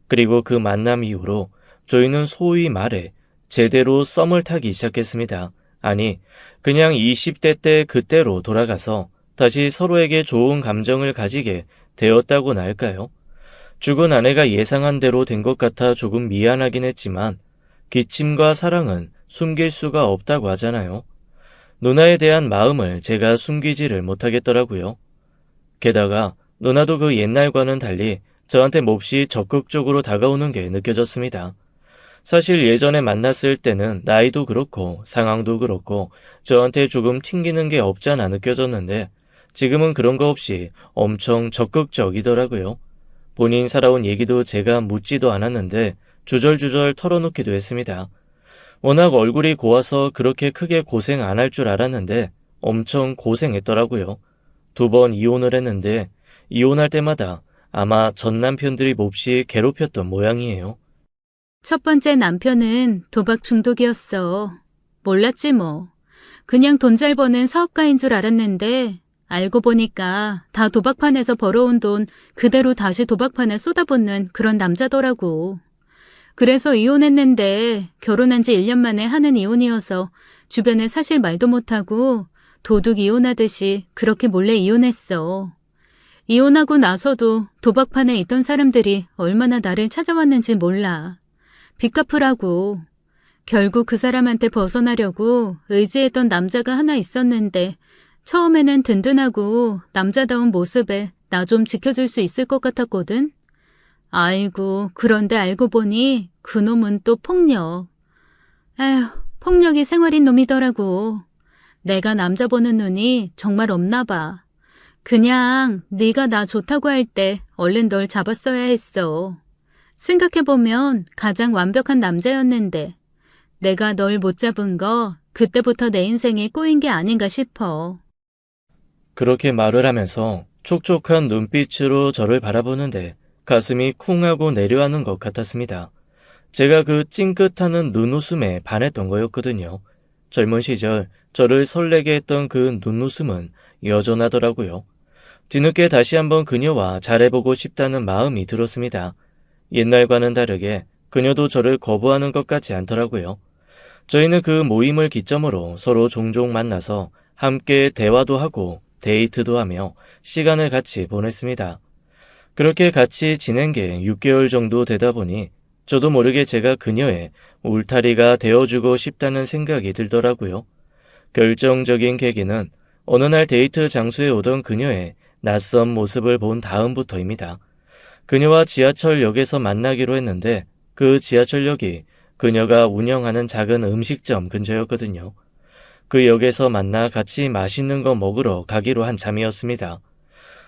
Speaker 1: 그리고 그 만남 이후로 저희는 소위 말해 제대로 썸을 타기 시작했습니다. 아니, 그냥 20대 때 그때로 돌아가서 다시 서로에게 좋은 감정을 가지게 되었다고나 할까요? 죽은 아내가 예상한 대로 된 것 같아 조금 미안하긴 했지만 기침과 사랑은 숨길 수가 없다고 하잖아요. 누나에 대한 마음을 제가 숨기지를 못하겠더라고요. 게다가 누나도 그 옛날과는 달리 저한테 몹시 적극적으로 다가오는 게 느껴졌습니다. 사실 예전에 만났을 때는 나이도 그렇고 상황도 그렇고 저한테 조금 튕기는 게 없잖아 느껴졌는데 지금은 그런 거 없이 엄청 적극적이더라고요. 본인 살아온 얘기도 제가 묻지도 않았는데 주절주절 털어놓기도 했습니다. 워낙 얼굴이 고와서 그렇게 크게 고생 안 할 줄 알았는데 엄청 고생했더라고요. 2번 이혼을 했는데 이혼할 때마다 아마 전 남편들이 몹시 괴롭혔던 모양이에요.
Speaker 2: 첫 번째 남편은 도박 중독이었어. 몰랐지 뭐. 그냥 돈 잘 버는 사업가인 줄 알았는데 알고 보니까 다 도박판에서 벌어온 돈 그대로 다시 도박판에 쏟아붓는 그런 남자더라고. 그래서 이혼했는데 결혼한 지 1년 만에 하는 이혼이어서 주변에 사실 말도 못하고 도둑 이혼하듯이 그렇게 몰래 이혼했어. 이혼하고 나서도 도박판에 있던 사람들이 얼마나 나를 찾아왔는지 몰라. 빚 갚으라고. 결국 그 사람한테 벗어나려고 의지했던 남자가 하나 있었는데 처음에는 든든하고 남자다운 모습에 나 좀 지켜줄 수 있을 것 같았거든. 아이고, 그런데 알고 보니 그놈은 또 폭력. 에휴, 폭력이 생활인 놈이더라고. 내가 남자 보는 눈이 정말 없나 봐. 그냥 네가 나 좋다고 할 때 얼른 널 잡았어야 했어. 생각해보면 가장 완벽한 남자였는데 내가 널 못 잡은 거 그때부터 내 인생에 꼬인 게 아닌가 싶어.
Speaker 1: 그렇게 말을 하면서 촉촉한 눈빛으로 저를 바라보는데 가슴이 쿵 하고 내려앉는 것 같았습니다. 제가 그 찡긋하는 눈웃음에 반했던 거였거든요. 젊은 시절 저를 설레게 했던 그 눈웃음은 여전하더라고요. 뒤늦게 다시 한번 그녀와 잘해보고 싶다는 마음이 들었습니다. 옛날과는 다르게 그녀도 저를 거부하는 것 같지 않더라고요. 저희는 그 모임을 기점으로 서로 종종 만나서 함께 대화도 하고 데이트도 하며 시간을 같이 보냈습니다. 그렇게 같이 지낸 게 6개월 정도 되다 보니 저도 모르게 제가 그녀의 울타리가 되어주고 싶다는 생각이 들더라고요. 결정적인 계기는 어느 날 데이트 장소에 오던 그녀의 낯선 모습을 본 다음부터입니다. 그녀와 지하철역에서 만나기로 했는데 그 지하철역이 그녀가 운영하는 작은 음식점 근처였거든요. 그 역에서 만나 같이 맛있는 거 먹으러 가기로 한 참이었습니다.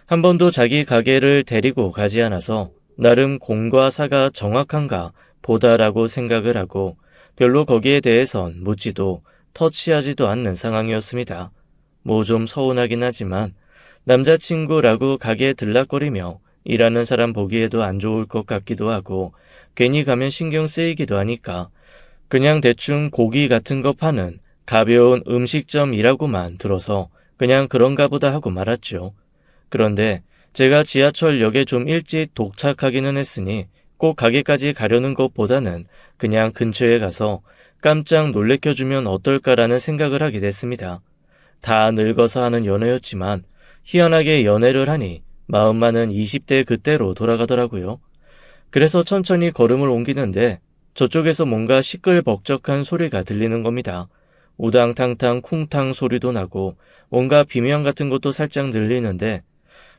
Speaker 1: 한 번도 자기 가게를 데리고 가지 않아서 나름 공과 사가 정확한가 보다라고 생각을 하고 별로 거기에 대해선 묻지도 터치하지도 않는 상황이었습니다. 뭐 좀 서운하긴 하지만 남자친구라고 가게에 들락거리며 일하는 사람 보기에도 안 좋을 것 같기도 하고 괜히 가면 신경 쓰이기도 하니까 그냥 대충 고기 같은 거 파는 가벼운 음식점이라고만 들어서 그냥 그런가 보다 하고 말았죠. 그런데 제가 지하철역에 좀 일찍 도착하기는 했으니 꼭 가게까지 가려는 것보다는 그냥 근처에 가서 깜짝 놀래켜주면 어떨까라는 생각을 하게 됐습니다. 다 늙어서 하는 연애였지만 희한하게 연애를 하니 마음만은 20대 그때로 돌아가더라고요. 그래서 천천히 걸음을 옮기는데 저쪽에서 뭔가 시끌벅적한 소리가 들리는 겁니다. 우당탕탕 쿵탕 소리도 나고 뭔가 비명 같은 것도 살짝 들리는데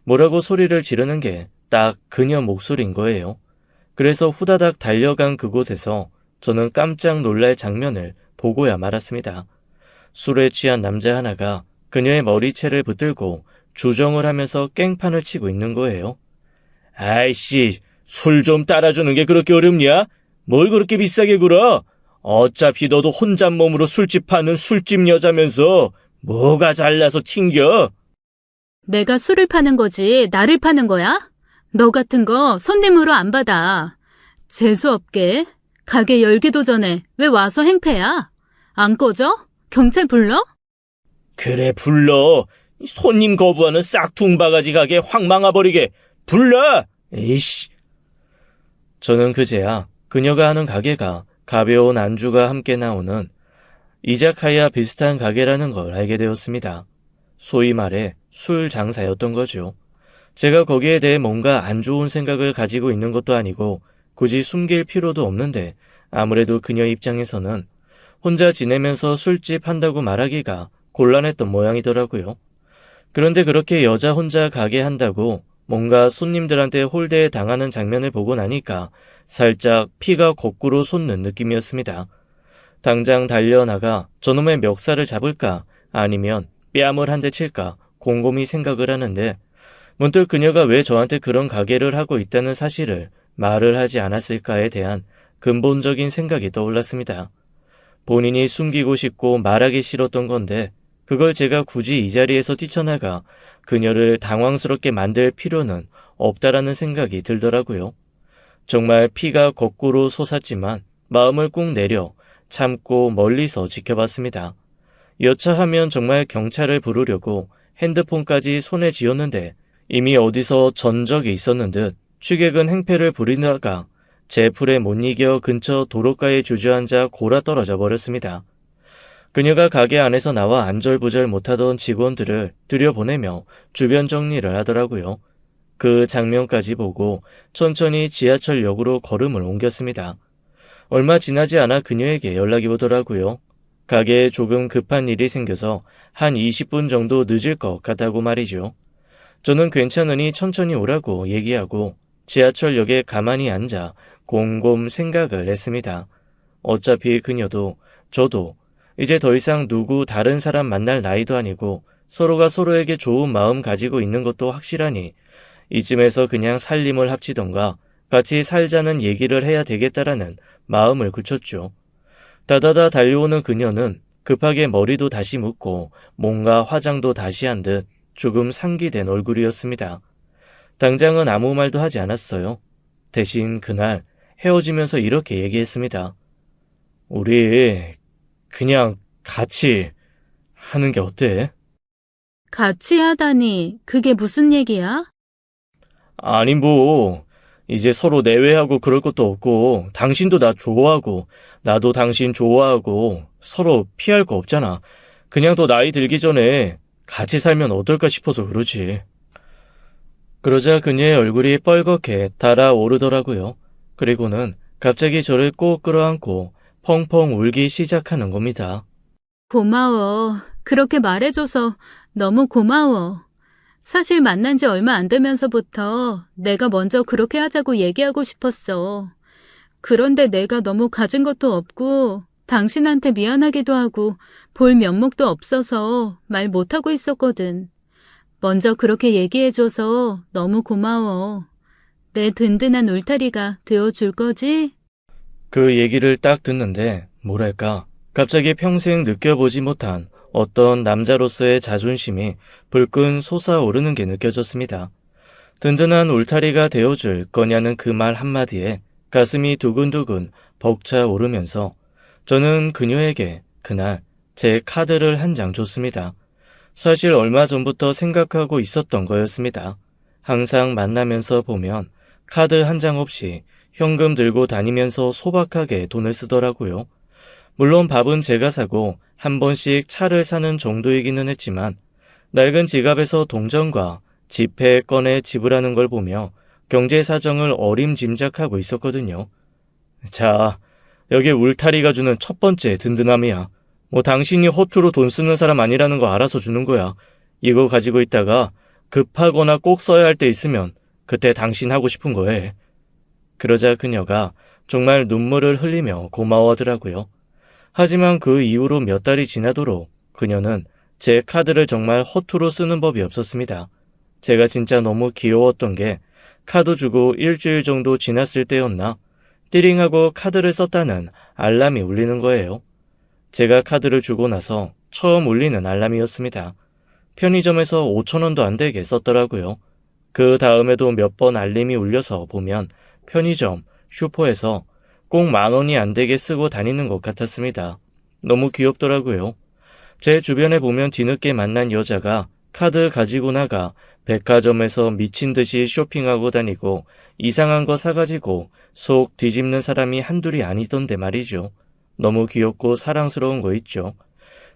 Speaker 1: 뭐라고 소리를 지르는 게 딱 그녀 목소리인 거예요. 그래서 후다닥 달려간 그곳에서 저는 깜짝 놀랄 장면을 보고야 말았습니다. 술에 취한 남자 하나가 그녀의 머리채를 붙들고 주정을 하면서 깽판을 치고 있는 거예요. 아이씨, 술 좀 따라주는 게 그렇게 어렵냐? 뭘 그렇게 비싸게 굴어? 어차피 너도 혼잣몸으로 술집 파는 술집 여자면서 뭐가 잘나서 튕겨?
Speaker 2: 내가 술을 파는 거지 나를 파는 거야? 너 같은 거 손님으로 안 받아. 재수없게. 가게 열기도 전에 왜 와서 행패야? 안 꺼져? 경찰 불러?
Speaker 1: 그래, 불러. 손님 거부하는 싹퉁바가지 가게 확 망아버리게. 불러! 에이씨. 저는 그제야 그녀가 하는 가게가 가벼운 안주가 함께 나오는 이자카야 비슷한 가게라는 걸 알게 되었습니다. 소위 말해 술 장사였던 거죠. 제가 거기에 대해 뭔가 안 좋은 생각을 가지고 있는 것도 아니고 굳이 숨길 필요도 없는데 아무래도 그녀 입장에서는 혼자 지내면서 술집 한다고 말하기가 곤란했던 모양이더라고요. 그런데 그렇게 여자 혼자 가게 한다고 뭔가 손님들한테 홀대에 당하는 장면을 보고 나니까 살짝 피가 거꾸로 솟는 느낌이었습니다. 당장 달려나가 저놈의 멱살을 잡을까 아니면 뺨을 한 대 칠까 곰곰이 생각을 하는데 문득 그녀가 왜 저한테 그런 가게를 하고 있다는 사실을 말을 하지 않았을까에 대한 근본적인 생각이 떠올랐습니다. 본인이 숨기고 싶고 말하기 싫었던 건데 그걸 제가 굳이 이 자리에서 뛰쳐나가 그녀를 당황스럽게 만들 필요는 없다라는 생각이 들더라고요. 정말 피가 거꾸로 솟았지만 마음을 꾹 내려 참고 멀리서 지켜봤습니다. 여차하면 정말 경찰을 부르려고 핸드폰까지 손에 쥐었는데 이미 어디서 전적이 있었는 듯 취객은 행패를 부리다가 제 풀에 못 이겨 근처 도로가에 주저앉아 골아 떨어져 버렸습니다. 그녀가 가게 안에서 나와 안절부절 못하던 직원들을 들여보내며 주변 정리를 하더라고요. 그 장면까지 보고 천천히 지하철역으로 걸음을 옮겼습니다. 얼마 지나지 않아 그녀에게 연락이 오더라고요. 가게에 조금 급한 일이 생겨서 한 20분 정도 늦을 것 같다고 말이죠. 저는 괜찮으니 천천히 오라고 얘기하고 지하철역에 가만히 앉아 곰곰 생각을 했습니다. 어차피 그녀도 저도 이제 더 이상 누구 다른 사람 만날 나이도 아니고 서로가 서로에게 좋은 마음 가지고 있는 것도 확실하니 이쯤에서 그냥 살림을 합치던가 같이 살자는 얘기를 해야 되겠다라는 마음을 굳혔죠. 다다다 달려오는 그녀는 급하게 머리도 다시 묶고 뭔가 화장도 다시 한 듯 조금 상기된 얼굴이었습니다. 당장은 아무 말도 하지 않았어요. 대신 그날 헤어지면서 이렇게 얘기했습니다. 우리 그냥 같이 하는 게 어때?
Speaker 2: 같이 하다니 그게 무슨 얘기야?
Speaker 1: 아니 이제 서로 내외하고 그럴 것도 없고 당신도 나 좋아하고 나도 당신 좋아하고 서로 피할 거 없잖아. 그냥 더 나이 들기 전에 같이 살면 어떨까 싶어서 그러지. 그러자 그녀의 얼굴이 뻘겋게 달아오르더라고요. 그리고는 갑자기 저를 꼭 끌어안고 펑펑 울기 시작하는 겁니다.
Speaker 2: 고마워. 그렇게 말해줘서 너무 고마워. 사실 만난 지 얼마 안 되면서부터 내가 먼저 그렇게 하자고 얘기하고 싶었어. 그런데 내가 너무 가진 것도 없고 당신한테 미안하기도 하고 볼 면목도 없어서 말 못하고 있었거든. 먼저 그렇게 얘기해줘서 너무 고마워. 내 든든한 울타리가 되어줄 거지?
Speaker 1: 그 얘기를 딱 듣는데 뭐랄까 갑자기 평생 느껴보지 못한 어떤 남자로서의 자존심이 불끈 솟아오르는 게 느껴졌습니다. 든든한 울타리가 되어줄 거냐는 그 말 한마디에 가슴이 두근두근 벅차오르면서 저는 그녀에게 그날 제 카드를 한 장 줬습니다. 사실 얼마 전부터 생각하고 있었던 거였습니다. 항상 만나면서 보면 카드 한 장 없이 현금 들고 다니면서 소박하게 돈을 쓰더라고요. 물론 밥은 제가 사고 한 번씩 차를 사는 정도이기는 했지만 낡은 지갑에서 동전과 지폐 꺼내 지불하는 걸 보며 경제 사정을 어림짐작하고 있었거든요. 자, 여기 울타리가 주는 첫 번째 든든함이야. 당신이 허투루 돈 쓰는 사람 아니라는 거 알아서 주는 거야. 이거 가지고 있다가 급하거나 꼭 써야 할 때 있으면 그때 당신 하고 싶은 거 해. 그러자 그녀가 정말 눈물을 흘리며 고마워하더라고요. 하지만 그 이후로 몇 달이 지나도록 그녀는 제 카드를 정말 허투루 쓰는 법이 없었습니다. 제가 진짜 너무 귀여웠던 게 카드 주고 일주일 정도 지났을 때였나 띠링하고 카드를 썼다는 알람이 울리는 거예요. 제가 카드를 주고 나서 처음 울리는 알람이었습니다. 편의점에서 5,000원도 안 되게 썼더라고요. 그 다음에도 몇 번 알림이 울려서 보면 편의점, 슈퍼에서 꼭 10,000원이 안 되게 쓰고 다니는 것 같았습니다. 너무 귀엽더라고요. 제 주변에 보면 뒤늦게 만난 여자가 카드 가지고 나가 백화점에서 미친 듯이 쇼핑하고 다니고 이상한 거 사가지고 속 뒤집는 사람이 한둘이 아니던데 말이죠. 너무 귀엽고 사랑스러운 거 있죠.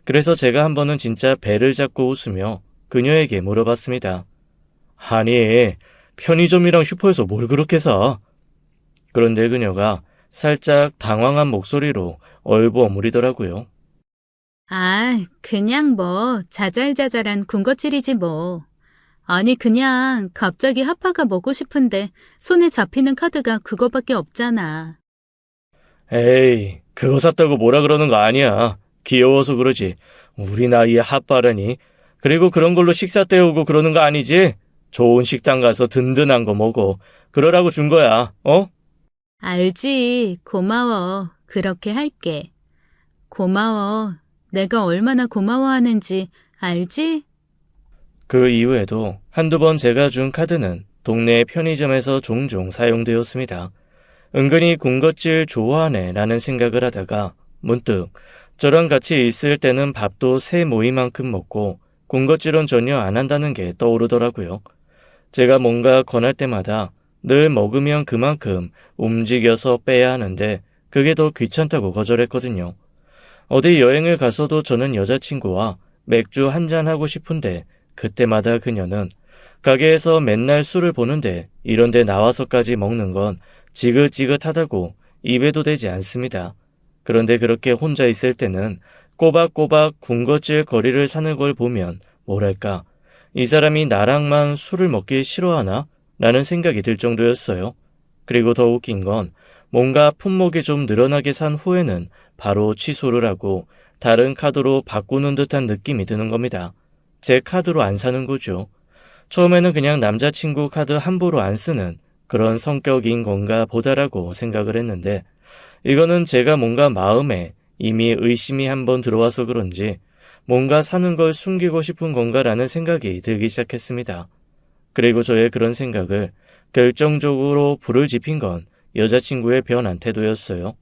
Speaker 1: 그래서 제가 한 번은 진짜 배를 잡고 웃으며 그녀에게 물어봤습니다. 아니, 편의점이랑 슈퍼에서 뭘 그렇게 사? 그런데 그녀가 살짝 당황한 목소리로 얼버무리더라고요.
Speaker 2: 아, 그냥 뭐 자잘자잘한 군것질이지 뭐. 아니 그냥 갑자기 핫바가 먹고 싶은데 손에 잡히는 카드가 그거밖에 없잖아.
Speaker 1: 에이, 그거 샀다고 뭐라 그러는 거 아니야. 귀여워서 그러지. 우리 나이에 핫바라니. 그리고 그런 걸로 식사 때우고 그러는 거 아니지? 좋은 식당 가서 든든한 거 먹어. 그러라고 준 거야, 어?
Speaker 2: 알지. 고마워. 그렇게 할게. 고마워. 내가 얼마나 고마워하는지 알지?
Speaker 1: 그 이후에도 한두 번 제가 준 카드는 동네 편의점에서 종종 사용되었습니다. 은근히 군것질 좋아하네 라는 생각을 하다가 문득 저랑 같이 있을 때는 밥도 새 모이만큼 먹고 군것질은 전혀 안 한다는 게 떠오르더라고요. 제가 뭔가 권할 때마다 늘 먹으면 그만큼 움직여서 빼야 하는데 그게 더 귀찮다고 거절했거든요. 어디 여행을 가서도 저는 여자친구와 맥주 한잔 하고 싶은데 그때마다 그녀는 가게에서 맨날 술을 보는데 이런 데 나와서까지 먹는 건 지긋지긋하다고 입에도 대지 않습니다. 그런데 그렇게 혼자 있을 때는 꼬박꼬박 군것질 거리를 사는 걸 보면 뭐랄까 이 사람이 나랑만 술을 먹기 싫어하나? 라는 생각이 들 정도였어요. 그리고 더 웃긴 건 뭔가 품목이 좀 늘어나게 산 후에는 바로 취소를 하고 다른 카드로 바꾸는 듯한 느낌이 드는 겁니다. 제 카드로 안 사는 거죠. 처음에는 그냥 남자친구 카드 함부로 안 쓰는 그런 성격인 건가 보다라고 생각을 했는데 이거는 제가 뭔가 마음에 이미 의심이 한번 들어와서 그런지 뭔가 사는 걸 숨기고 싶은 건가라는 생각이 들기 시작했습니다. 그리고 저의 그런 생각을 결정적으로 불을 지핀 건 여자친구의 변한 태도였어요.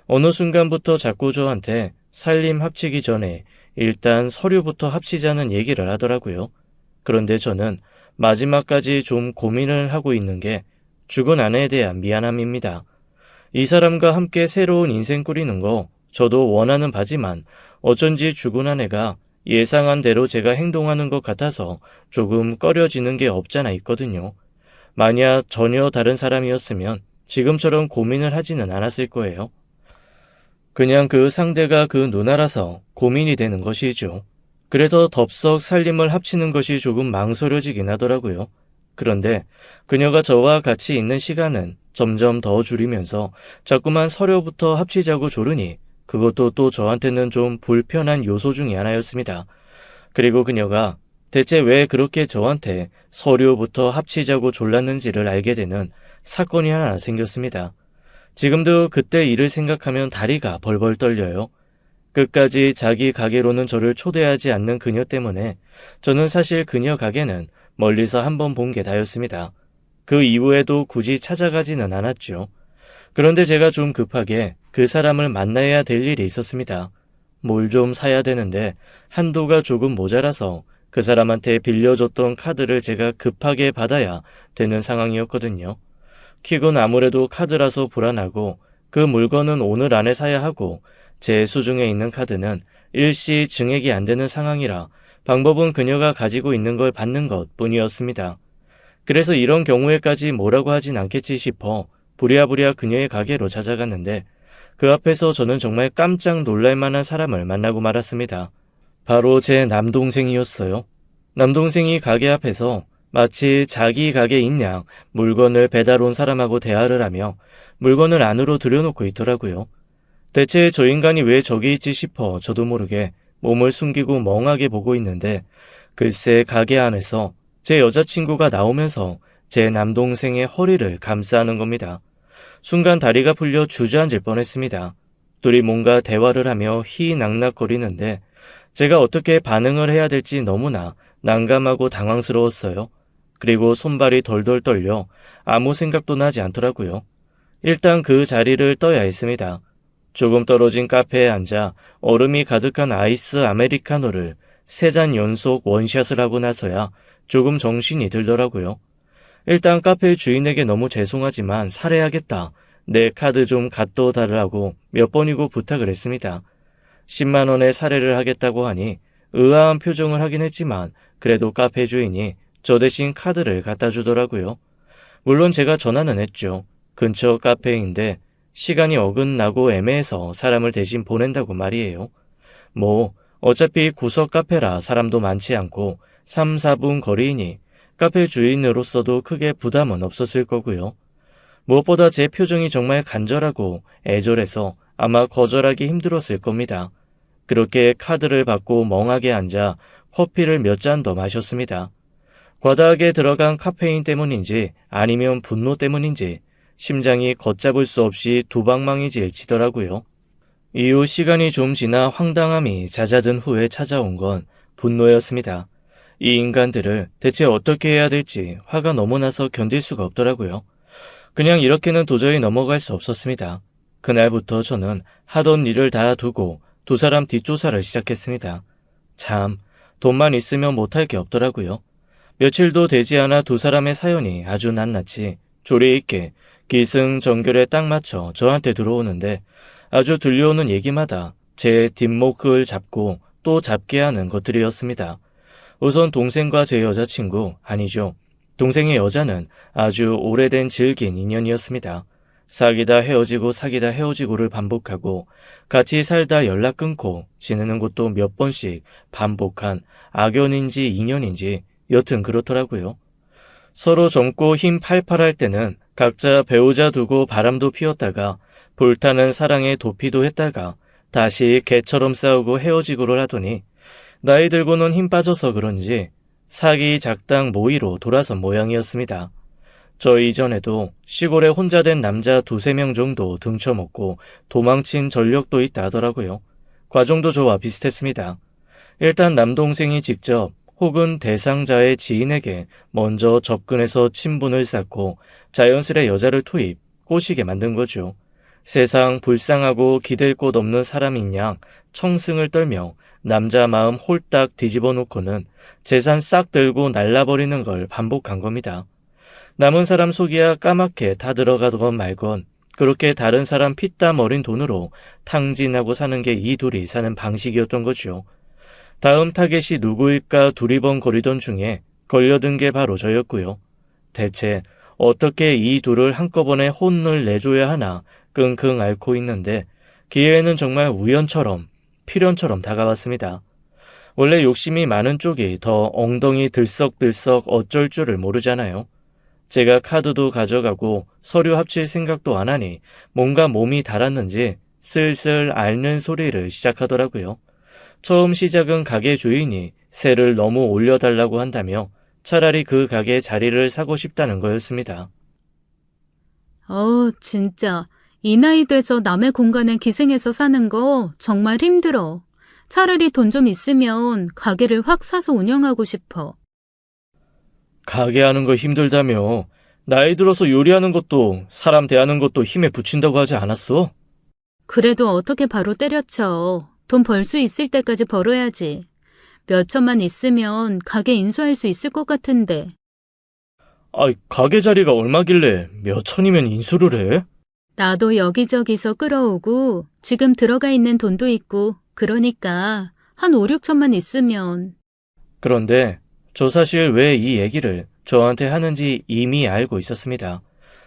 Speaker 1: 어느 순간부터 자꾸 저한테 살림 합치기 전에 일단 서류부터 합치자는 얘기를 하더라고요. 그런데 저는 마지막까지 좀 고민을 하고 있는 게 죽은 아내에 대한 미안함입니다. 이 사람과 함께 새로운 인생 꾸리는 거 저도 원하는 바지만 어쩐지 죽은 아내가 예상한 대로 제가 행동하는 것 같아서 조금 꺼려지는 게 없잖아 있거든요. 만약 전혀 다른 사람이었으면 지금처럼 고민을 하지는 않았을 거예요. 그냥 그 상대가 그 누나라서 고민이 되는 것이죠. 그래서 덥석 살림을 합치는 것이 조금 망설여지긴 하더라고요. 그런데 그녀가 저와 같이 있는 시간은 점점 더 줄이면서 자꾸만 서류부터 합치자고 조르니 그것도 또 저한테는 좀 불편한 요소 중에 하나였습니다. 그리고 그녀가 대체 왜 그렇게 저한테 서류부터 합치자고 졸랐는지를 알게 되는 사건이 하나 생겼습니다. 지금도 그때 일을 생각하면 다리가 벌벌 떨려요. 끝까지 자기 가게로는 저를 초대하지 않는 그녀 때문에 저는 사실 그녀 가게는 멀리서 한번 본 게 다였습니다. 그 이후에도 굳이 찾아가지는 않았죠. 그런데 제가 좀 급하게 그 사람을 만나야 될 일이 있었습니다. 뭘 좀 사야 되는데 한도가 조금 모자라서 그 사람한테 빌려줬던 카드를 제가 급하게 받아야 되는 상황이었거든요. 킥은 아무래도 카드라서 불안하고 그 물건은 오늘 안에 사야 하고 제 수중에 있는 카드는 일시 증액이 안 되는 상황이라 방법은 그녀가 가지고 있는 걸 받는 것 뿐이었습니다. 그래서 이런 경우에까지 뭐라고 하진 않겠지 싶어 부랴부랴 그녀의 가게로 찾아갔는데 그 앞에서 저는 정말 깜짝 놀랄 만한 사람을 만나고 말았습니다. 바로 제 남동생이었어요. 남동생이 가게 앞에서 마치 자기 가게인 양 물건을 배달 온 사람하고 대화를 하며 물건을 안으로 들여놓고 있더라고요. 대체 저 인간이 왜 저기 있지 싶어 저도 모르게 몸을 숨기고 멍하게 보고 있는데 글쎄 가게 안에서 제 여자친구가 나오면서 제 남동생의 허리를 감싸는 겁니다. 순간 다리가 풀려 주저앉을 뻔했습니다. 둘이 뭔가 대화를 하며 희낙낙거리는데 제가 어떻게 반응을 해야 될지 너무나 난감하고 당황스러웠어요. 그리고 손발이 덜덜 떨려 아무 생각도 나지 않더라고요. 일단 그 자리를 떠야 했습니다. 조금 떨어진 카페에 앉아 얼음이 가득한 아이스 아메리카노를 3잔 연속 원샷을 하고 나서야 조금 정신이 들더라고요. 일단 카페 주인에게 너무 죄송하지만 살해하겠다. 내 카드 좀 갖다 달라고 몇 번이고 부탁을 했습니다. 10만 원에 살해를 하겠다고 하니 의아한 표정을 하긴 했지만 그래도 카페 주인이 저 대신 카드를 갖다 주더라고요. 물론 제가 전화는 했죠. 근처 카페인데 시간이 어긋나고 애매해서 사람을 대신 보낸다고 말이에요. 뭐 어차피 구석 카페라 사람도 많지 않고 3, 4분 거리이니 카페 주인으로서도 크게 부담은 없었을 거고요. 무엇보다 제 표정이 정말 간절하고 애절해서 아마 거절하기 힘들었을 겁니다. 그렇게 카드를 받고 멍하게 앉아 커피를 몇 잔 더 마셨습니다. 과다하게 들어간 카페인 때문인지 아니면 분노 때문인지 심장이 걷잡을 수 없이 두방망이질 치더라고요. 이후 시간이 좀 지나 황당함이 잦아든 후에 찾아온 건 분노였습니다. 이 인간들을 대체 어떻게 해야 될지 화가 너무 나서 견딜 수가 없더라고요. 그냥 이렇게는 도저히 넘어갈 수 없었습니다. 그날부터 저는 하던 일을 다 두고 두 사람 뒷조사를 시작했습니다. 참, 돈만 있으면 못할 게 없더라고요. 며칠도 되지 않아 두 사람의 사연이 아주 낱낱이 조리 있게 기승전결에 딱 맞춰 저한테 들어오는데 아주 들려오는 얘기마다 제 뒷목을 잡고 또 잡게 하는 것들이었습니다. 우선 동생과 제 여자친구, 아니죠. 동생의 여자는 아주 오래된 질긴 인연이었습니다. 사귀다 헤어지고 사귀다 헤어지고를 반복하고 같이 살다 연락 끊고 지내는 것도 몇 번씩 반복한 악연인지 인연인지 여튼 그렇더라고요. 서로 젊고 힘 팔팔할 때는 각자 배우자 두고 바람도 피웠다가 불타는 사랑에 도피도 했다가 다시 개처럼 싸우고 헤어지고를 하더니 나이 들고는 힘 빠져서 그런지 사기 작당 모의로 돌아선 모양이었습니다. 저 이전에도 시골에 혼자 된 남자 2-3명 정도 등쳐먹고 도망친 전력도 있다 하더라고요. 과정도 저와 비슷했습니다. 일단 남동생이 직접 혹은 대상자의 지인에게 먼저 접근해서 친분을 쌓고 자연스레 여자를 투입, 꼬시게 만든 거죠. 세상 불쌍하고 기댈 곳 없는 사람인 양 청승을 떨며 남자 마음 홀딱 뒤집어 놓고는 재산 싹 들고 날라버리는 걸 반복한 겁니다. 남은 사람 속이야 까맣게 다 들어가건 말건 그렇게 다른 사람 피땀 어린 돈으로 탕진하고 사는 게 이 둘이 사는 방식이었던 거죠. 다음 타겟이 누구일까 두리번거리던 중에 걸려든 게 바로 저였고요. 대체 어떻게 이 둘을 한꺼번에 혼을 내줘야 하나 끙끙 앓고 있는데 기회는 정말 우연처럼 필연처럼 다가왔습니다. 원래 욕심이 많은 쪽이 더 엉덩이 들썩들썩 어쩔 줄을 모르잖아요. 제가 카드도 가져가고 서류 합칠 생각도 안 하니 뭔가 몸이 달았는지 슬슬 앓는 소리를 시작하더라고요. 처음 시작은 가게 주인이 세를 너무 올려달라고 한다며 차라리 그 가게 자리를 사고 싶다는 거였습니다.
Speaker 2: 진짜. 이 나이 돼서 남의 공간에 기생해서 사는 거 정말 힘들어. 차라리 돈 좀 있으면 가게를 확 사서 운영하고 싶어.
Speaker 1: 가게 하는 거 힘들다며. 나이 들어서 요리하는 것도 사람 대하는 것도 힘에 부친다고 하지 않았어?
Speaker 2: 그래도 어떻게 바로 때려쳐. 돈 벌 수 있을 때까지 벌어야지. 몇 천만 있으면 가게 인수할 수 있을 것 같은데.
Speaker 1: 가게 자리가 얼마길래 몇 천이면 인수를 해?
Speaker 2: 나도 여기저기서 끌어오고 지금 들어가 있는 돈도 있고 그러니까 한 5, 6천만 있으면.
Speaker 1: 그런데 저 사실 왜 이 얘기를 저한테 하는지 이미 알고 있었습니다.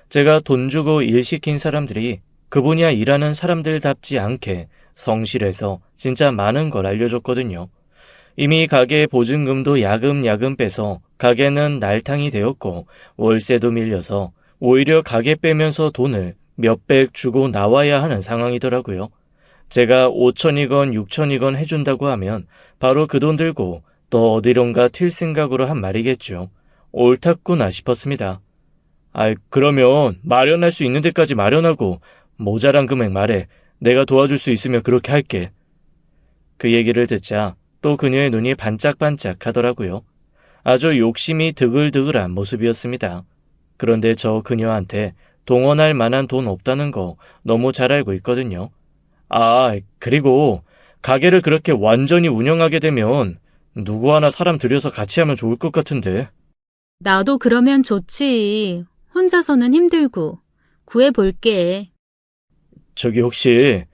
Speaker 1: 제가 돈 주고 일 시킨 사람들이 그 분야 일하는 사람들답지 않게 성실해서 진짜 많은 걸 알려줬거든요. 이미 가게 보증금도 야금야금 빼서 가게는 날탕이 되었고 월세도 밀려서 오히려 가게 빼면서 돈을 몇백 주고 나와야 하는 상황이더라고요. 제가 5천이건 6천이건 해준다고 하면 바로 그 돈 들고 또 어디론가 튈 생각으로 한 말이겠죠. 옳았구나 싶었습니다. 그러면 마련할 수 있는 데까지 마련하고 모자란 금액 말해. 내가 도와줄 수 있으면 그렇게 할게. 그 얘기를 듣자 또 그녀의 눈이 반짝반짝 하더라고요. 아주 욕심이 드글드글한 모습이었습니다. 그런데 저 그녀한테 동원할 만한 돈 없다는 거 너무 잘 알고 있거든요. 그리고 가게를 그렇게 완전히 운영하게 되면 누구 하나 사람 들여서 같이 하면 좋을 것 같은데.
Speaker 2: 나도 그러면 좋지. 혼자서는 힘들고. 구해볼게.
Speaker 1: 저기 혹시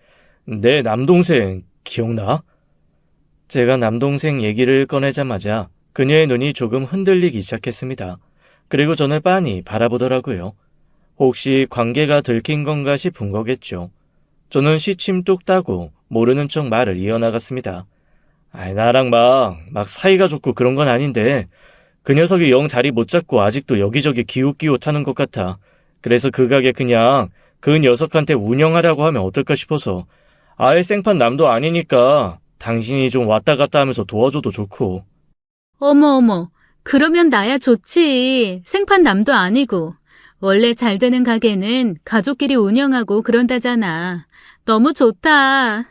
Speaker 1: 내 남동생 기억나? 제가 남동생 얘기를 꺼내자마자 그녀의 눈이 조금 흔들리기 시작했습니다. 그리고 저는 빤히 바라보더라고요. 혹시 관계가 들킨 건가 싶은 거겠죠. 저는 시침 뚝 따고 모르는 척 말을 이어나갔습니다. 나랑 막 사이가 좋고 그런 건 아닌데 그 녀석이 영 자리 못 잡고 아직도 여기저기 기웃기웃하는 것 같아. 그래서 그 가게 그냥 그 녀석한테 운영하라고 하면 어떨까 싶어서. 아예 생판 남도 아니니까 당신이 좀 왔다 갔다 하면서 도와줘도 좋고.
Speaker 2: 어머. 그러면 나야 좋지. 생판 남도 아니고. 원래 잘 되는 가게는 가족끼리 운영하고 그런다잖아. 너무 좋다.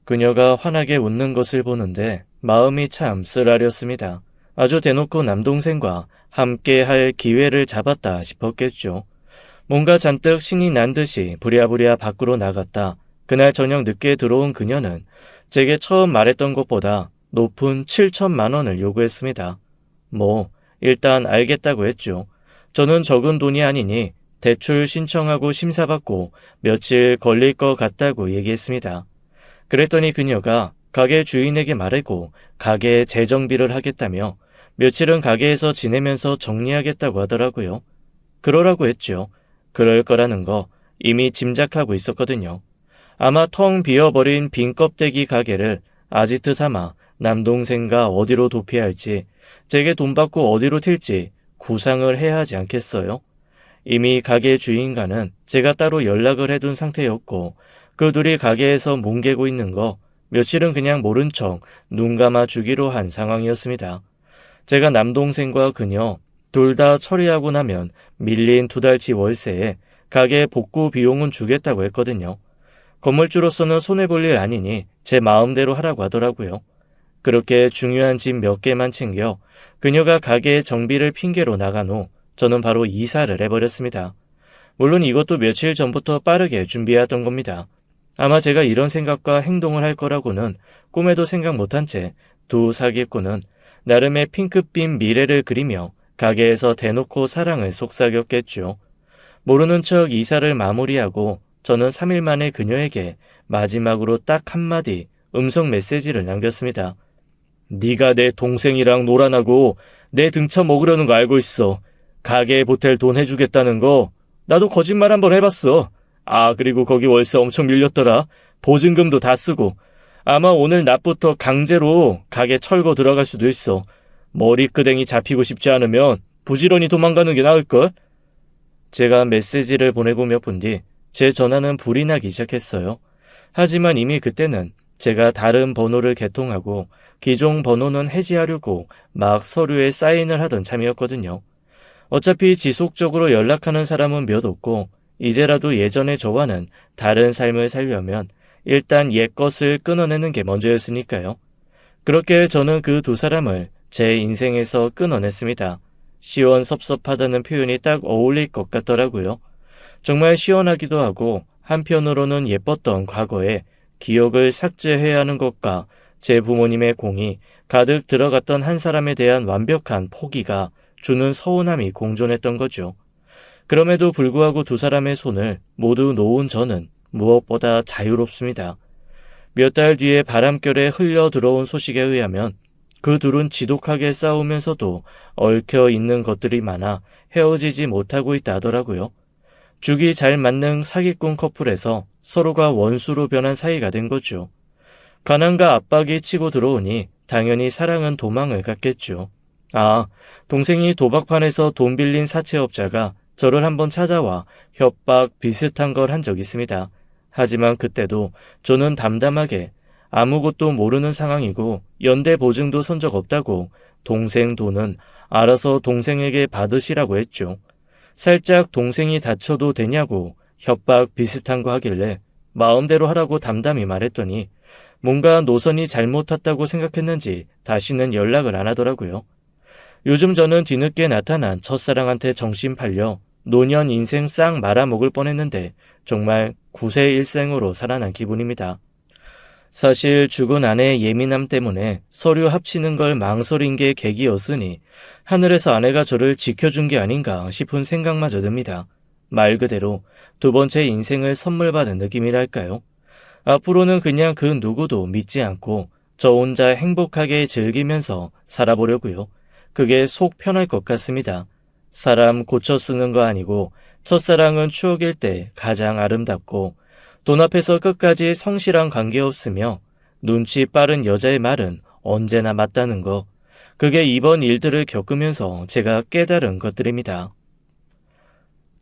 Speaker 1: 그녀가 환하게 웃는 것을 보는데 마음이 참 쓰라렸습니다. 아주 대놓고 남동생과 함께 할 기회를 잡았다 싶었겠죠. 뭔가 잔뜩 신이 난 듯이 부랴부랴 밖으로 나갔다. 그날 저녁 늦게 들어온 그녀는 제게 처음 말했던 것보다 높은 7천만 원을 요구했습니다. 일단 알겠다고 했죠. 저는 적은 돈이 아니니 대출 신청하고 심사받고 며칠 걸릴 것 같다고 얘기했습니다. 그랬더니 그녀가 가게 주인에게 말하고 가게 재정비를 하겠다며 며칠은 가게에서 지내면서 정리하겠다고 하더라고요. 그러라고 했죠. 그럴 거라는 거 이미 짐작하고 있었거든요. 아마 텅 비어버린 빈 껍데기 가게를 아지트 삼아 남동생과 어디로 도피할지, 제게 돈 받고 어디로 튈지 구상을 해야 하지 않겠어요? 이미 가게 주인과는 제가 따로 연락을 해둔 상태였고 그 둘이 가게에서 뭉개고 있는 거 며칠은 그냥 모른 척 눈 감아 주기로 한 상황이었습니다. 제가 남동생과 그녀 둘 다 처리하고 나면 밀린 2달치 월세에 가게 복구 비용은 주겠다고 했거든요. 건물주로서는 손해볼 일 아니니 제 마음대로 하라고 하더라고요. 그렇게 중요한 집 몇 개만 챙겨 그녀가 가게 정비를 핑계로 나간 후 저는 바로 이사를 해버렸습니다. 물론 이것도 며칠 전부터 빠르게 준비해왔던 겁니다. 아마 제가 이런 생각과 행동을 할 거라고는 꿈에도 생각 못한 채 두 사기꾼은 나름의 핑크빛 미래를 그리며 가게에서 대놓고 사랑을 속삭였겠죠. 모르는 척 이사를 마무리하고 저는 3일 만에 그녀에게 마지막으로 딱 한마디 음성 메시지를 남겼습니다. 네가 내 동생이랑 놀아나고 내 등쳐 먹으려는 거 알고 있어. 가게에 보탤 돈 해주겠다는 거 나도 거짓말 한번 해봤어. 그리고 거기 월세 엄청 밀렸더라. 보증금도 다 쓰고. 아마 오늘 낮부터 강제로 가게 철거 들어갈 수도 있어. 머리끄댕이 잡히고 싶지 않으면 부지런히 도망가는 게 나을걸? 제가 메시지를 보내고 몇 분 뒤 제 전화는 불이 나기 시작했어요. 하지만 이미 그때는 제가 다른 번호를 개통하고 기존 번호는 해지하려고 막 서류에 사인을 하던 참이었거든요. 어차피 지속적으로 연락하는 사람은 몇 없고 이제라도 예전의 저와는 다른 삶을 살려면 일단 옛 것을 끊어내는 게 먼저였으니까요. 그렇게 저는 그 두 사람을 제 인생에서 끊어냈습니다. 시원섭섭하다는 표현이 딱 어울릴 것 같더라고요. 정말 시원하기도 하고 한편으로는 예뻤던 과거에 기억을 삭제해야 하는 것과 제 부모님의 공이 가득 들어갔던 한 사람에 대한 완벽한 포기가 주는 서운함이 공존했던 거죠. 그럼에도 불구하고 두 사람의 손을 모두 놓은 저는 무엇보다 자유롭습니다. 몇 달 뒤에 바람결에 흘려 들어온 소식에 의하면 그 둘은 지독하게 싸우면서도 얽혀 있는 것들이 많아 헤어지지 못하고 있다 하더라고요. 죽이 잘 맞는 사기꾼 커플에서 서로가 원수로 변한 사이가 된 거죠. 가난과 압박이 치고 들어오니 당연히 사랑은 도망을 갔겠죠. 아, 동생이 도박판에서 돈 빌린 사채업자가 저를 한번 찾아와 협박 비슷한 걸 한 적 있습니다. 하지만 그때도 저는 담담하게 아무것도 모르는 상황이고 연대 보증도 선 적 없다고 동생 돈은 알아서 동생에게 받으시라고 했죠. 살짝 동생이 다쳐도 되냐고 협박 비슷한 거 하길래 마음대로 하라고 담담히 말했더니 뭔가 노선이 잘못 탔다고 생각했는지 다시는 연락을 안 하더라고요. 요즘 저는 뒤늦게 나타난 첫사랑한테 정신 팔려 노년 인생 싹 말아먹을 뻔했는데 정말 구세 일생으로 살아난 기분입니다. 사실 죽은 아내의 예민함 때문에 서류 합치는 걸 망설인 게 계기였으니 하늘에서 아내가 저를 지켜준 게 아닌가 싶은 생각마저 듭니다. 말 그대로 두 번째 인생을 선물 받은 느낌이랄까요? 앞으로는 그냥 그 누구도 믿지 않고 저 혼자 행복하게 즐기면서 살아보려고요. 그게 속 편할 것 같습니다. 사람 고쳐 쓰는 거 아니고 첫사랑은 추억일 때 가장 아름답고 돈 앞에서 끝까지 성실한 관계였으며 눈치 빠른 여자의 말은 언제나 맞다는 거. 그게 이번 일들을 겪으면서 제가 깨달은 것들입니다.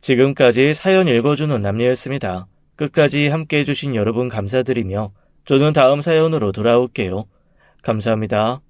Speaker 1: 지금까지 사연 읽어주는 남녀였습니다. 끝까지 함께 해주신 여러분 감사드리며 저는 다음 사연으로 돌아올게요. 감사합니다.